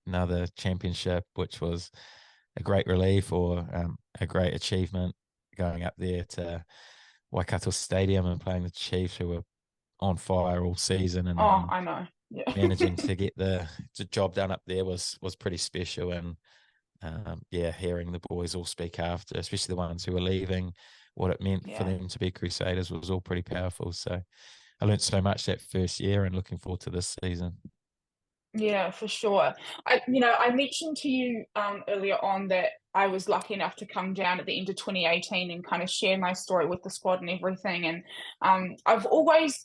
another championship, which was a great relief or a great achievement. Going up there to Waikato Stadium and playing the Chiefs, who were on fire all season, and oh, then I know. Yeah. managing to get the job done up there was pretty special. And yeah, hearing the boys all speak after, especially the ones who were leaving, what it meant for Yeah. them to be Crusaders was all pretty powerful. So I learned so much that first year, and looking forward to this season. Yeah, for sure. I mentioned to you earlier on that I was lucky enough to come down at the end of 2018 and kind of share my story with the squad and everything. And I've always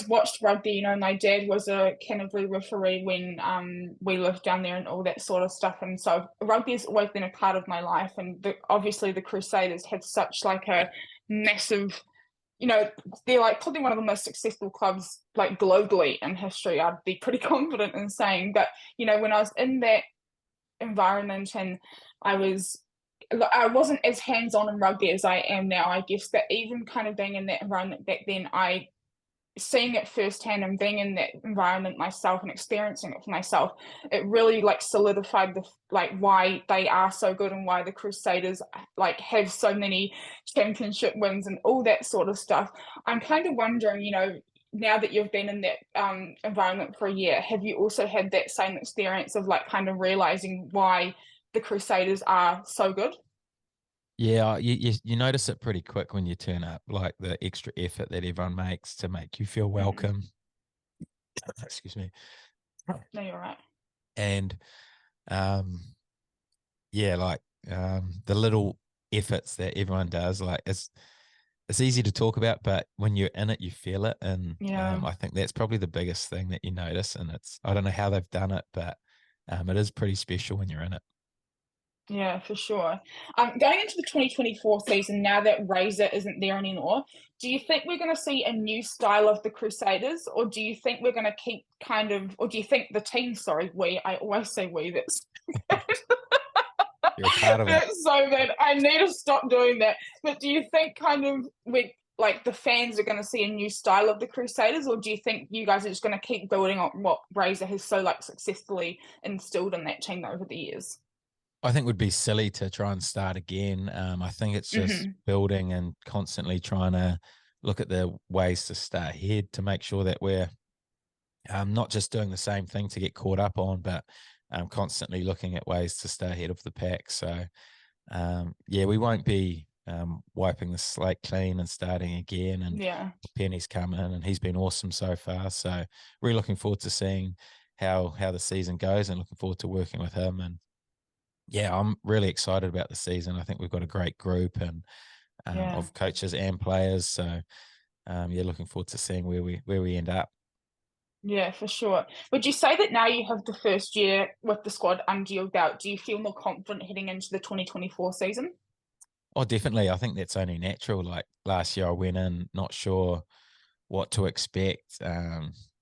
watched rugby. My dad was a Canterbury referee when we lived down there and all that sort of stuff. And so rugby has always been a part of my life. And obviously the Crusaders had such like a massive, they're like probably one of the most successful clubs like globally in history. I'd be pretty confident in saying. But when I was in that environment and I wasn't as hands-on in rugby as I am now. I guess that even kind of being in that environment back then, I seeing it firsthand and being in that environment myself and experiencing it for myself, it really like solidified the like why they are so good and why the Crusaders like have so many championship wins and all that sort of stuff. I'm kind of wondering, now that you've been in that environment for a year, have you also had that same experience of like kind of realizing why the Crusaders are so good? Yeah, you notice it pretty quick when you turn up, like the extra effort that everyone makes to make you feel Mm. welcome. Excuse me. No, you're right. And um, yeah, like the little efforts that everyone does, like it's easy to talk about, but when you're in it, you feel it. And Yeah. I think that's probably the biggest thing that you notice. And I don't know how they've done it, but it is pretty special when you're in it. Yeah, for sure. Going into the 2024 season, now that Razor isn't there anymore, do you think we're going to see a new style of the Crusaders, or do you think we're going to keep kind of, or do you think the team, sorry, I always say we, that's, You're a part of it. that's so bad. I need to stop doing that. But do you think kind of like the fans are going to see a new style of the Crusaders, or do you think you guys are just going to keep building on what Razor has so like successfully instilled in that team over the years? I think it would be silly to try and start again. I think it's just Hmm. building and constantly trying to look at the ways to stay ahead to make sure that we're not just doing the same thing to get caught up on, but constantly looking at ways to stay ahead of the pack. So, yeah, we won't be wiping the slate clean and starting again. And Yeah. Penny's come in and he's been awesome so far. So, really looking forward to seeing how the season goes and looking forward to working with him. And yeah, I'm really excited about the season. I think we've got a great group and Yeah. of coaches and players. So, yeah, looking forward to seeing where we end up. Yeah, for sure. Would you say that now you have the first year with the squad under your belt, do you feel more confident heading into the 2024 season? Oh, definitely. I think that's only natural. Like last year, I went in not sure what to expect.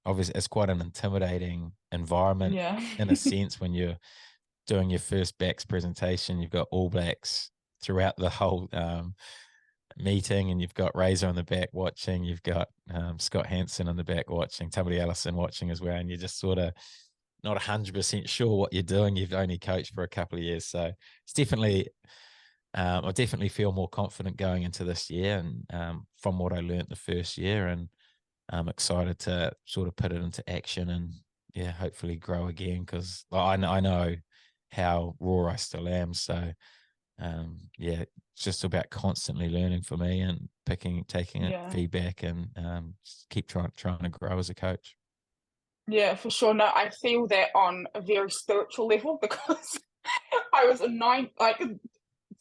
Obviously, it's quite an intimidating environment Yeah. in a sense when you're doing your first backs presentation. You've got All Blacks throughout the whole meeting, and you've got Razor on the back watching. You've got Scott Hansen on the back watching, Tamati Ellison watching as well, and you're just sort of not 100% sure what you're doing. You've only coached for a couple of years, so it's definitely. I definitely feel more confident going into this year, and from what I learnt the first year, and I'm excited to sort of put it into action and yeah, hopefully grow again because I know how raw I still am. So yeah, it's just about constantly learning for me and taking it Yeah. feedback and just keep trying to grow as a coach. Yeah, for sure. No, I feel that on a very spiritual level because I was a nine, like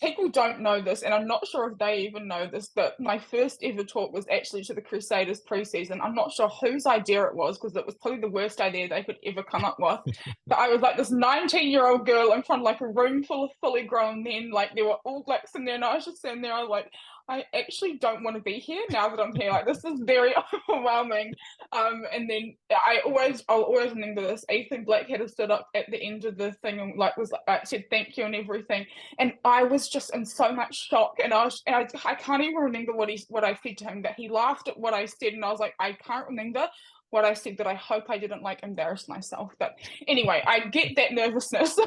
people don't know this, and I'm not sure if they even know this, but my first ever talk was actually to the Crusaders preseason. I'm not sure whose idea it was because it was probably the worst idea they could ever come up with. But I was like this 19-year-old girl in front of like a room full of fully grown men, like there were All Blacks in there, and I was just sitting there. I was like, I actually don't want to be here now that I'm here. Like this is very overwhelming. And then I'll always remember this. Ethan Black had stood up at the end of the thing and like was like said thank you and everything, and I was just in so much shock. And I can't even remember what I said to him, but he laughed at what I said, and I was like, I can't remember what I said, but I hope I didn't like embarrass myself. But anyway, I get that nervousness.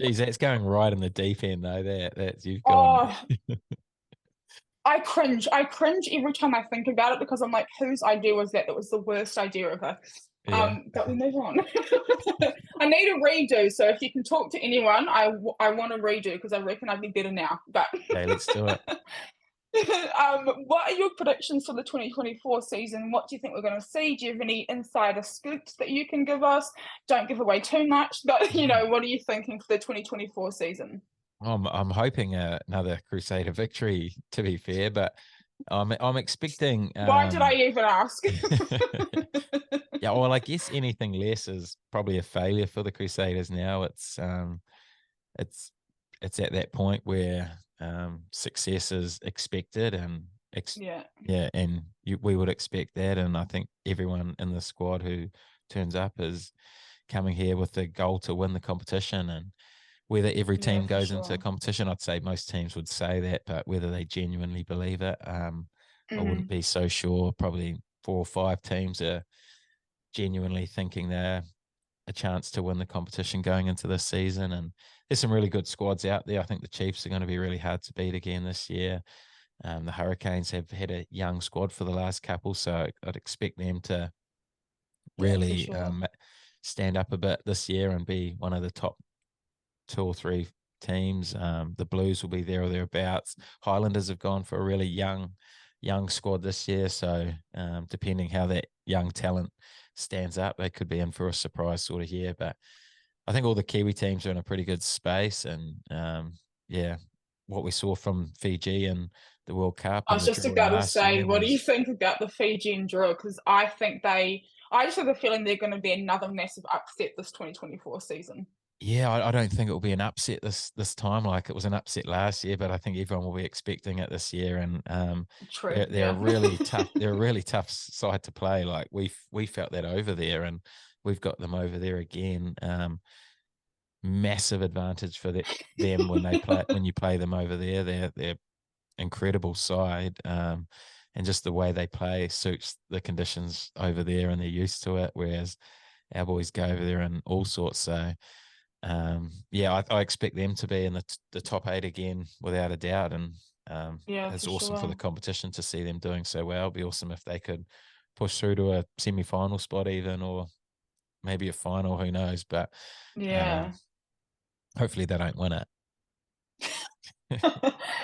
Geez, that's going right in the deep end though. That's you've gone. Oh, I cringe. I cringe every time I think about it because I'm like, whose idea was that? That was the worst idea ever. Yeah. But we move on. I need a redo. So if you can talk to anyone, I want a redo because I reckon I'd be better now. But Okay, let's do it. what are your predictions for the 2024 season? What do you think we're going to see? Do you have any insider scoops that you can give us? Don't give away too much, but what are you thinking for the 2024 season? I'm hoping another Crusader victory. To be fair, but I'm expecting. Why did I even ask? Yeah, well, I guess anything less is probably a failure for the Crusaders now. It's it's at that point where success is expected, and Yeah, yeah, and we would expect that, and I think everyone in the squad who turns up is coming here with the goal to win the competition. And whether every yeah, team for goes into a sure. competition, I'd say most teams would say that, but whether they genuinely believe it, I wouldn't Mm, be so sure. Probably 4 or 5 teams are genuinely thinking they're a chance to win the competition going into this season. And there's some really good squads out there. I think the Chiefs are going to be really hard to beat again this year. The Hurricanes have had a young squad for the last couple, so I'd expect them to yeah, for really sure. stand up a bit this year and be one of the top 2 or 3 teams. The Blues will be there or thereabouts. Highlanders have gone for a really young squad this year, so depending how that young talent stands up, they could be in for a surprise sort of year. But I think all the Kiwi teams are in a pretty good space, and yeah, what we saw from Fiji and the World Cup I and was the just draw about to last say, year what do you was. think about the Fijian draw? Because I just have a feeling they're going to be another massive upset this 2024 season. Yeah, I don't think it will be an upset this time like it was an upset last year, but I think everyone will be expecting it this year. And True, they're a yeah. really tough they're a really tough side to play. Like we felt that over there, and we've got them over there again. Massive advantage for them when you play them over there. They're incredible side, and just the way they play suits the conditions over there, and they're used to it. Whereas our boys go over there and all sorts. So yeah, I expect them to be in the top 8 again without a doubt, and Yeah, it's for awesome for the sure. competition to see them doing so well. It'd be awesome if they could push through to a semi-final spot even, or maybe a final. Who knows? But um, Yeah. hopefully they don't win it.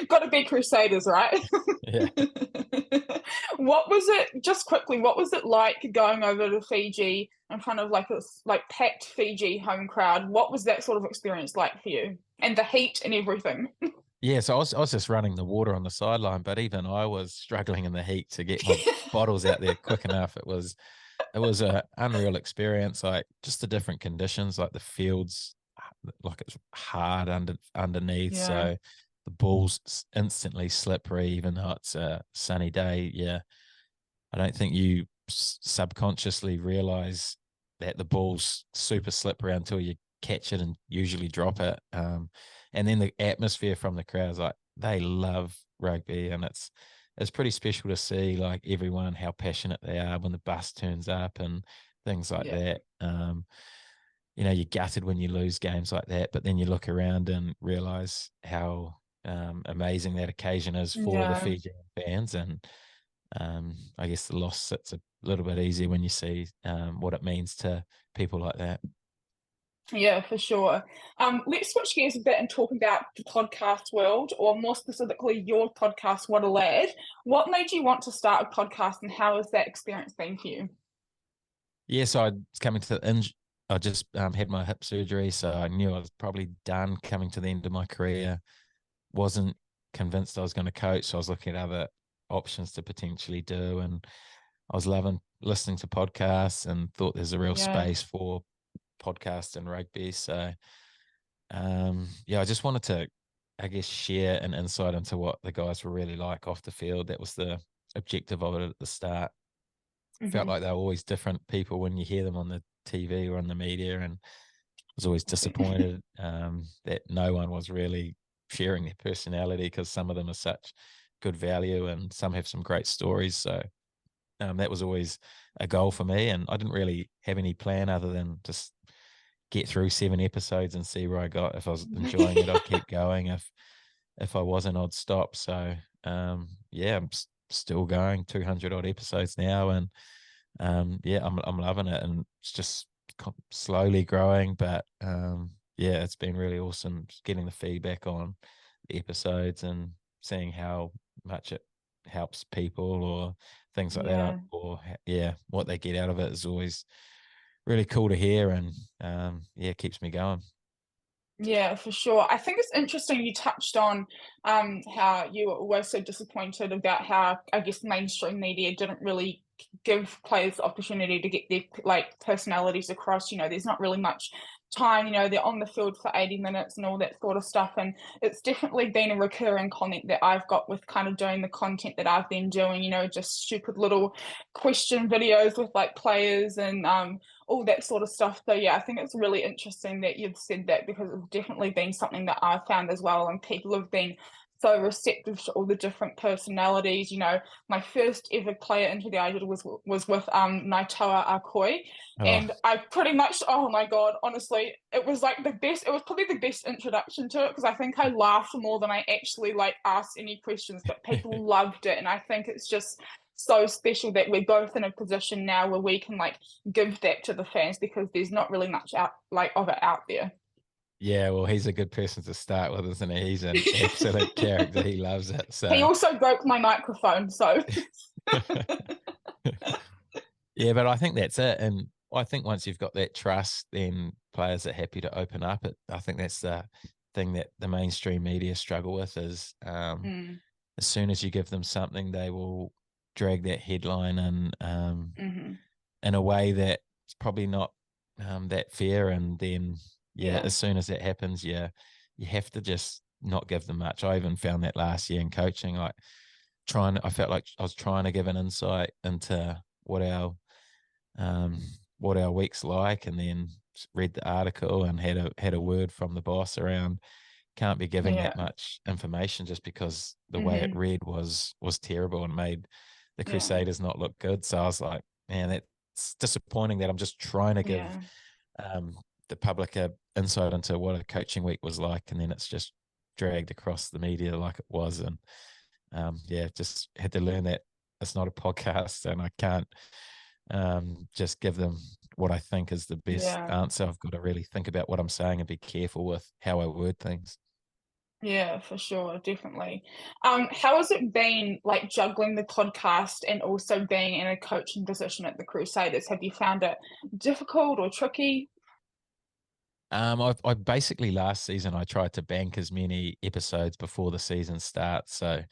Got to be Crusaders, right? Yeah. What was it, just quickly, what was it like going over to Fiji and kind of like a like packed Fiji home crowd? What was that sort of experience like for you? And the heat and everything. Yeah, so I was just running the water on the sideline, but even I was struggling in the heat to get my bottles out there quick enough. it was a unreal experience. Like just the different conditions, like the fields, like it's hard underneath, Yeah, so the ball's instantly slippery, even though it's a sunny day. Yeah, I don't think you subconsciously realize that the ball's super slippery until you catch it and usually drop it. And then the atmosphere from the crowds, like they love rugby, and it's pretty special to see like everyone how passionate they are when the bus turns up and things like yeah, that. You're gutted when you lose games like that, but then you look around and realize how amazing that occasion is for the yeah. Fijian fans. And I guess the loss sits a little bit easier when you see what it means to people like that. Yeah, for sure. Let's switch gears a bit and talk about the podcast world, or more specifically, your podcast, What a Lad. What made you want to start a podcast, and how has that experience been for you? Yeah, so I was coming to the I just had my hip surgery, so I knew I was probably done coming to the end of my career. Wasn't convinced I was going to coach, so I was looking at other options to potentially do, and I was loving listening to podcasts and thought there's a real Yeah, space for podcasts and rugby. So yeah, I just wanted to, I guess, share an insight into what the guys were really like off the field. That was the objective of it at the start. Felt hmm, like they were always different people when you hear them on the TV or on the media, and was always disappointed that no one was really sharing their personality, because some of them are such good value and some have some great stories. So that was always a goal for me, and I didn't really have any plan other than just get through 7 episodes and see where I got. If I was enjoying it, I'd keep going. If I wasn't, I'd stop. So yeah, I'm still going 200 odd episodes now, and yeah, I'm loving it, and it's just slowly growing. But yeah, it's been really awesome getting the feedback on the episodes and seeing how much it helps people or things like that, yeah. or yeah, what they get out of it is always really cool to hear, and yeah, it keeps me going. Yeah, for sure. I think it's interesting you touched on how you were always so disappointed about how, I guess, mainstream media didn't really give players the opportunity to get their like personalities across. There's not really much time. They're on the field for 80 minutes and all that sort of stuff. And it's definitely been a recurring comment that I've got with kind of doing the content that I've been doing, just stupid little question videos with like players and all that sort of stuff. So yeah, I think it's really interesting that you've said that, because it's definitely been something that I've found as well, and people have been so receptive to all the different personalities. My first ever player into the Idol was with Naitoa Akoi, Oh, and I pretty much, oh my god, honestly, it was like the best. It was probably the best introduction to it, because I think I laughed more than I actually like asked any questions, but people loved it, and I think it's just so special that we're both in a position now where we can like give that to the fans, because there's not really much out like of it out there. yeah, well, he's a good person to start with, isn't he? He's an absolute character. He loves it. He So also broke my microphone, so yeah, but I think that's it. And I think once you've got that trust, then players are happy to open up. I think that's the thing that the mainstream media struggle with is mm, as soon as you give them something, they will drag that headline and hmm, in a way that's probably not that fair. And then, yeah, yeah, as soon as that happens, yeah, you have to just not give them much. I even found that last year in coaching, like I felt like I was trying to give an insight into um, what our week's like, and then read the article and had a word from the boss around can't be giving yeah, that much information just because the way it hmm, read was terrible and made the yeah, Crusaders not look good. So I was like, man, that's disappointing that I'm just trying to give yeah, um, the public a insight into what a coaching week was like, and then it's just dragged across the media like it was. And yeah, just had to learn that it's not a podcast, and I can't just give them what I think is the best yeah. answer. I've got to really think about what I'm saying and be careful with how I word things. Yeah, for sure, definitely. How has it been like juggling the podcast and also being in a coaching position at the Crusaders? Have you found it difficult or tricky? I basically last season I tried to bank as many episodes before the season starts. So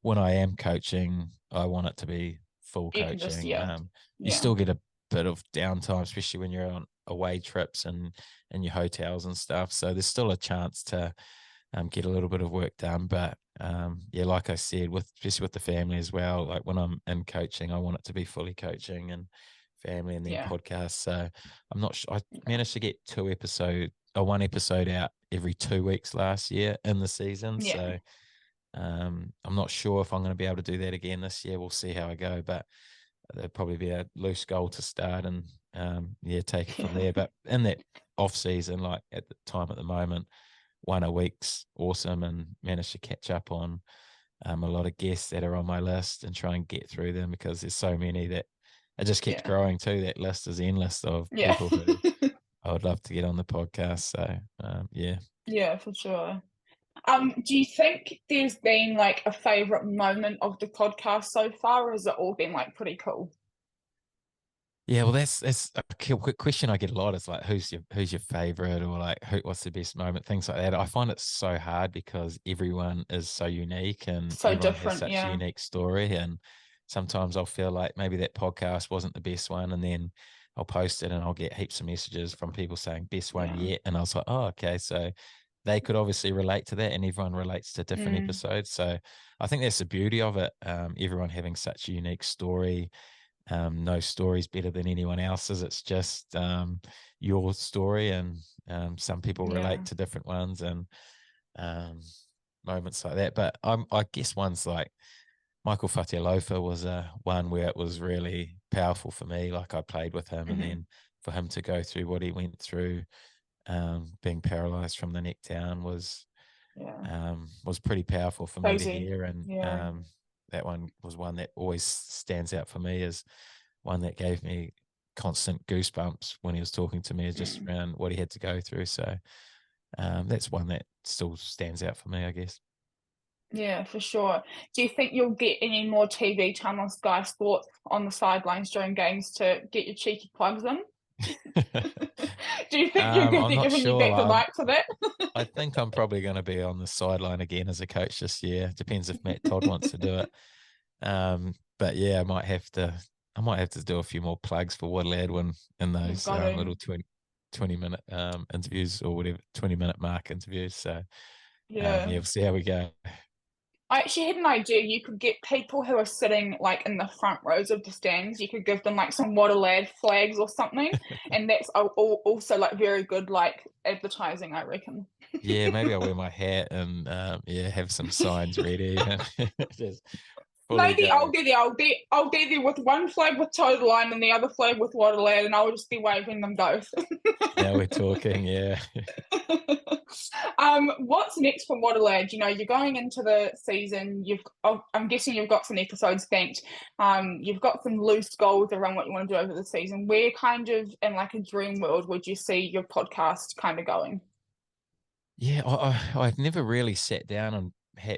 when I am coaching, I want it to be full You can just, coaching. yeah, You yeah, still get bit of downtime, especially when you're on away trips and your hotels and stuff. So there's still a chance to get a little bit of work done. But yeah, like I said, especially with the family as well, like when I'm in coaching, I want it to be fully coaching and family and then Yeah. podcasts. So I'm not sure. I Yeah. managed to get one episode out every 2 weeks last year in the season. Yeah. So I'm not sure if I'm going to be able to do that again this year. We'll see how I go, but there'd probably be a loose goal to start and yeah, take it from there. But in that off season, like at the time at the moment, one a week's awesome, and managed to catch up on a lot of guests that are on my list and try and get through them, because there's so many that it just keeps Yeah. growing too. That list is endless of Yeah. people who I would love to get on the podcast. So yeah. Yeah, for sure. Do you think there's been like a favorite moment of the podcast so far, or has it all been like pretty cool? Yeah, well, that's a quick question I get a lot. Is like, who's your favorite, or like, what's the best moment, things like that. I find it so hard because everyone is so unique and So everyone has different, such a yeah. unique story. And sometimes I'll feel like maybe that podcast wasn't the best one, and then I'll post it and I'll get heaps of messages from people saying best one Yeah. yet, and I was like, oh, okay, so they could obviously relate to that, and everyone relates to different Mm, episodes. So I think that's the beauty of it. Everyone having such a unique story. No story's better than anyone else's. It's just your story, and some people yeah. relate to different ones and um, moments like that. But I guess ones like Michael Fatialofa was one where it was really powerful for me. Like I played with him, and Hmm. then for him to go through what he went through, being paralyzed from the neck down, Yeah. was pretty powerful for me to Crazy. hear. And Yeah. that one was one that always stands out for me as one that gave me constant goosebumps when he was talking to me, just Mm. around what he had to go through. So that's one that still stands out for me, I guess. Yeah, for sure. Do you think you'll get any more TV time on Sky Sports on the sidelines during games to get your cheeky plugs in? Do you think you're I'm they're not giving you sure. back the mic for that? I think I'm probably going to be on the sideline again as a coach this year. Depends if Matt Todd wants to do it. But yeah, I might have to do a few more plugs for Waddle Edwin in You've those got to. little 20 minute interviews, or whatever, 20-minute mark interviews. So yeah, Yeah. we'll see how we go. I actually had an idea. You could get people who are sitting like in the front rows of the stands. You could give them like some Water Lad flags or something, and that's also like very good like advertising, I reckon. Yeah, maybe I'll wear my hat and yeah, have some signs ready and just fully Maybe go. I'll be there with one flag with Total Line and the other flag with Water Lad, and I'll just be waving them both. Now we're talking, yeah. What's next for Waterlad? You know, you're going into the season. I'm guessing you've got some episodes banked. You've got some loose goals around what you want to do over the season. Where kind of in like a dream world would you see your podcast kind of going? Yeah, I've never really sat down and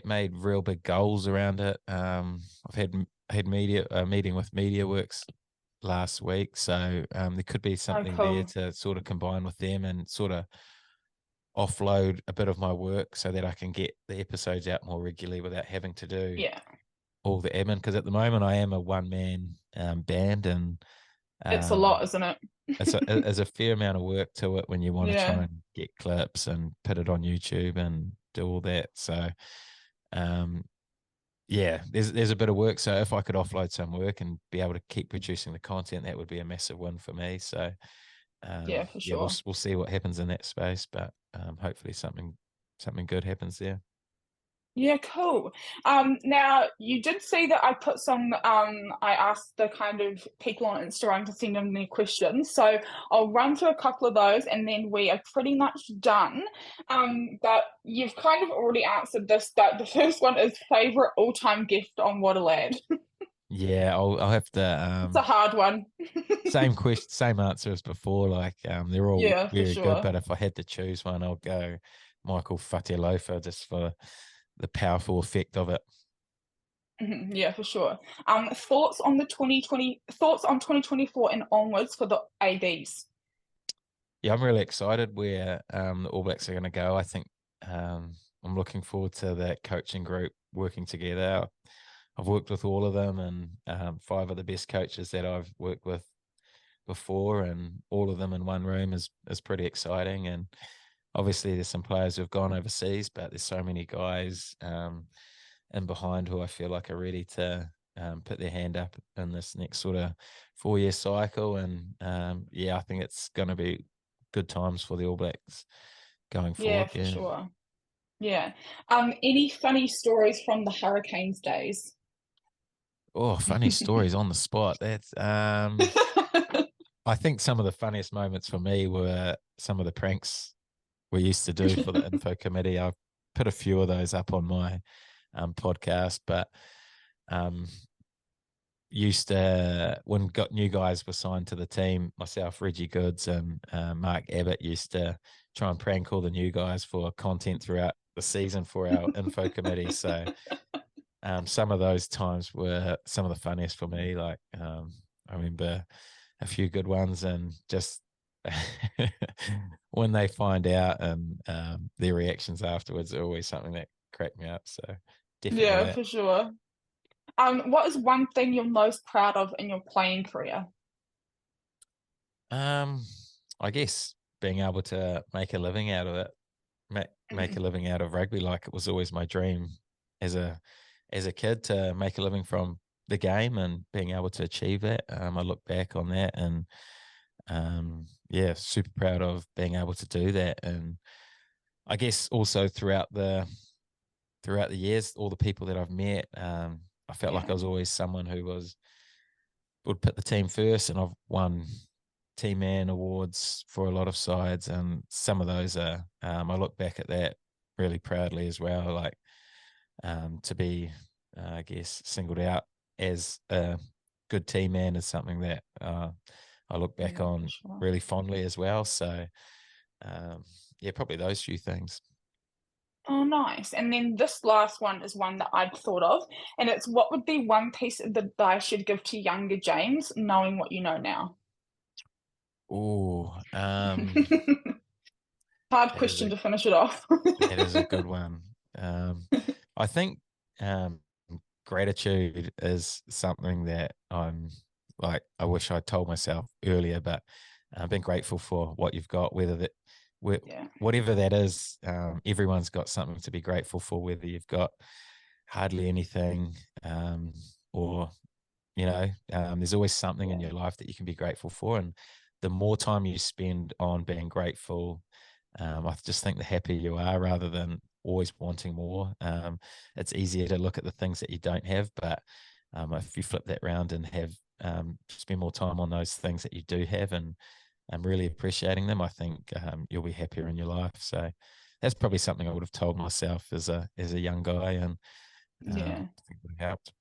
made real big goals around it. I've had a meeting with MediaWorks last week, so there could be Oh, something there cool. to sort of combine with them and sort of offload a bit of my work so that I can get the episodes out more regularly without having to do Yeah, all the admin. Because at the moment I am a one man band, and it's a um, lot, isn't it? there's a fair amount of work to it when you want to try Yeah, and get clips and put it on YouTube and do all that. So um, yeah, there's a bit of work. So if I could offload some work and be able to keep producing the content, that would be a massive win for me. So yeah, for yeah, sure. we'll see what happens in that space, but hopefully something good happens there. Yeah, cool. Now you did see that I put some, I asked the kind of people on Instagram to send in their questions. So I'll run through a couple of those and then we are pretty much done. But you've kind of already answered this, but the first one is favorite all-time gift on Waterlad. Yeah, I'll have to It's a hard one. same question, same answer as before. Like they're all Yeah, for very good, sure. but if I had to choose one, I'll go Michael Fatialofa, just for the powerful effect of it. Mhm, yeah, for sure. Thoughts on 2024 and onwards for the ABs. Yeah, I'm really excited where the All Blacks are going to go. I think I'm looking forward to that coaching group working together. I've worked with all of them, and five of the best coaches that I've worked with before, and all of them in one room is pretty exciting. And obviously there's some players who've gone overseas, but there's so many guys in behind who I feel like are ready to put their hand up in this next sort of 4-year cycle. And I think it's going to be good times for the All Blacks going Yeah, forward. for Yeah. sure. Yeah. Any funny stories from the Hurricanes days? Oh, funny stories on the spot. That's I think some of the funniest moments for me were some of the pranks we used to do for the info committee. I've put a few of those up on my podcast, but um, used to, when got new guys were signed to the team, myself, Reggie Goods, and Mark Abbott used to try and prank all the new guys for content throughout the season for our info committee. So some of those times were some of the funniest for me. Like I remember a few good ones, and just when they find out and their reactions afterwards are always something that cracked me up. So definitely Yeah, that. for sure. What is one thing you're most proud of in your playing career? Um, I guess being able to make a living out of it, make a Mhm. living out of rugby. Like, it was always my dream as a kid to make a living from the game, and being able to achieve that. I look back on that, and super proud of being able to do that. And I guess also throughout the years, all the people that I've met, I felt like Yeah, I was always someone who would put the team first, and I've won team man awards for a lot of sides, and some of those are, I look back at that really proudly as well. Like, to be, I guess, singled out as a good team man is something that I look back yeah, for on sure. really fondly as well. So um, probably those few things. Oh, nice. And then this last one is one that I'd thought of, and it's what would be one piece of advice I should give to younger James, knowing what you know now? Oh, Hard that is question a to finish it off. that is a good one. I think um, gratitude is something that I'm like, I wish I told myself earlier, but being grateful for what you've got, Yeah, whatever that is. Everyone's got something to be grateful for, whether you've got hardly anything, or there's always something in yeah, your life that you can be grateful for. And the more time you spend on being grateful, I just think the happier you are, rather than always wanting more. It's easier to look at the things that you don't have, but if you flip that round and have spend more time on those things that you do have, and really appreciating them, I think you'll be happier in your life. So that's probably something I would have told myself as a young guy, and yeah. I think it would have helped.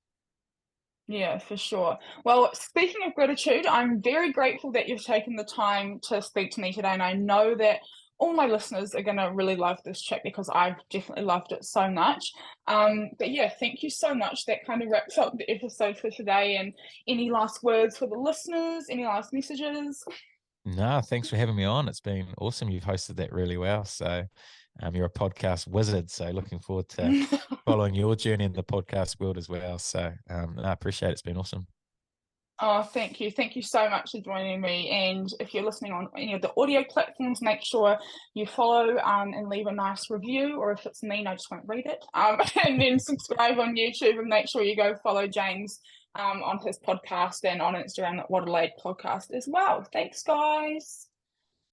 Yeah, for sure. Well, speaking of gratitude, I'm very grateful that you've taken the time to speak to me today. And I know that all my listeners are going to really love this chat because I've definitely loved it so much. But yeah, thank you so much. That kind of wraps up the episode for today. And any last words for the listeners? Any last messages? No, thanks for having me on. It's been awesome. You've hosted that really well. So you're a podcast wizard. So looking forward to following your journey in the podcast world as well. So I appreciate it. It's been awesome. Oh, thank you. Thank you so much for joining me. And if you're listening on any of the audio platforms, make sure you follow and leave a nice review. Or if it's mean, I just won't read it. And then subscribe on YouTube and make sure you go follow James on his podcast and on Instagram at What a Late Podcast as well. Thanks, guys.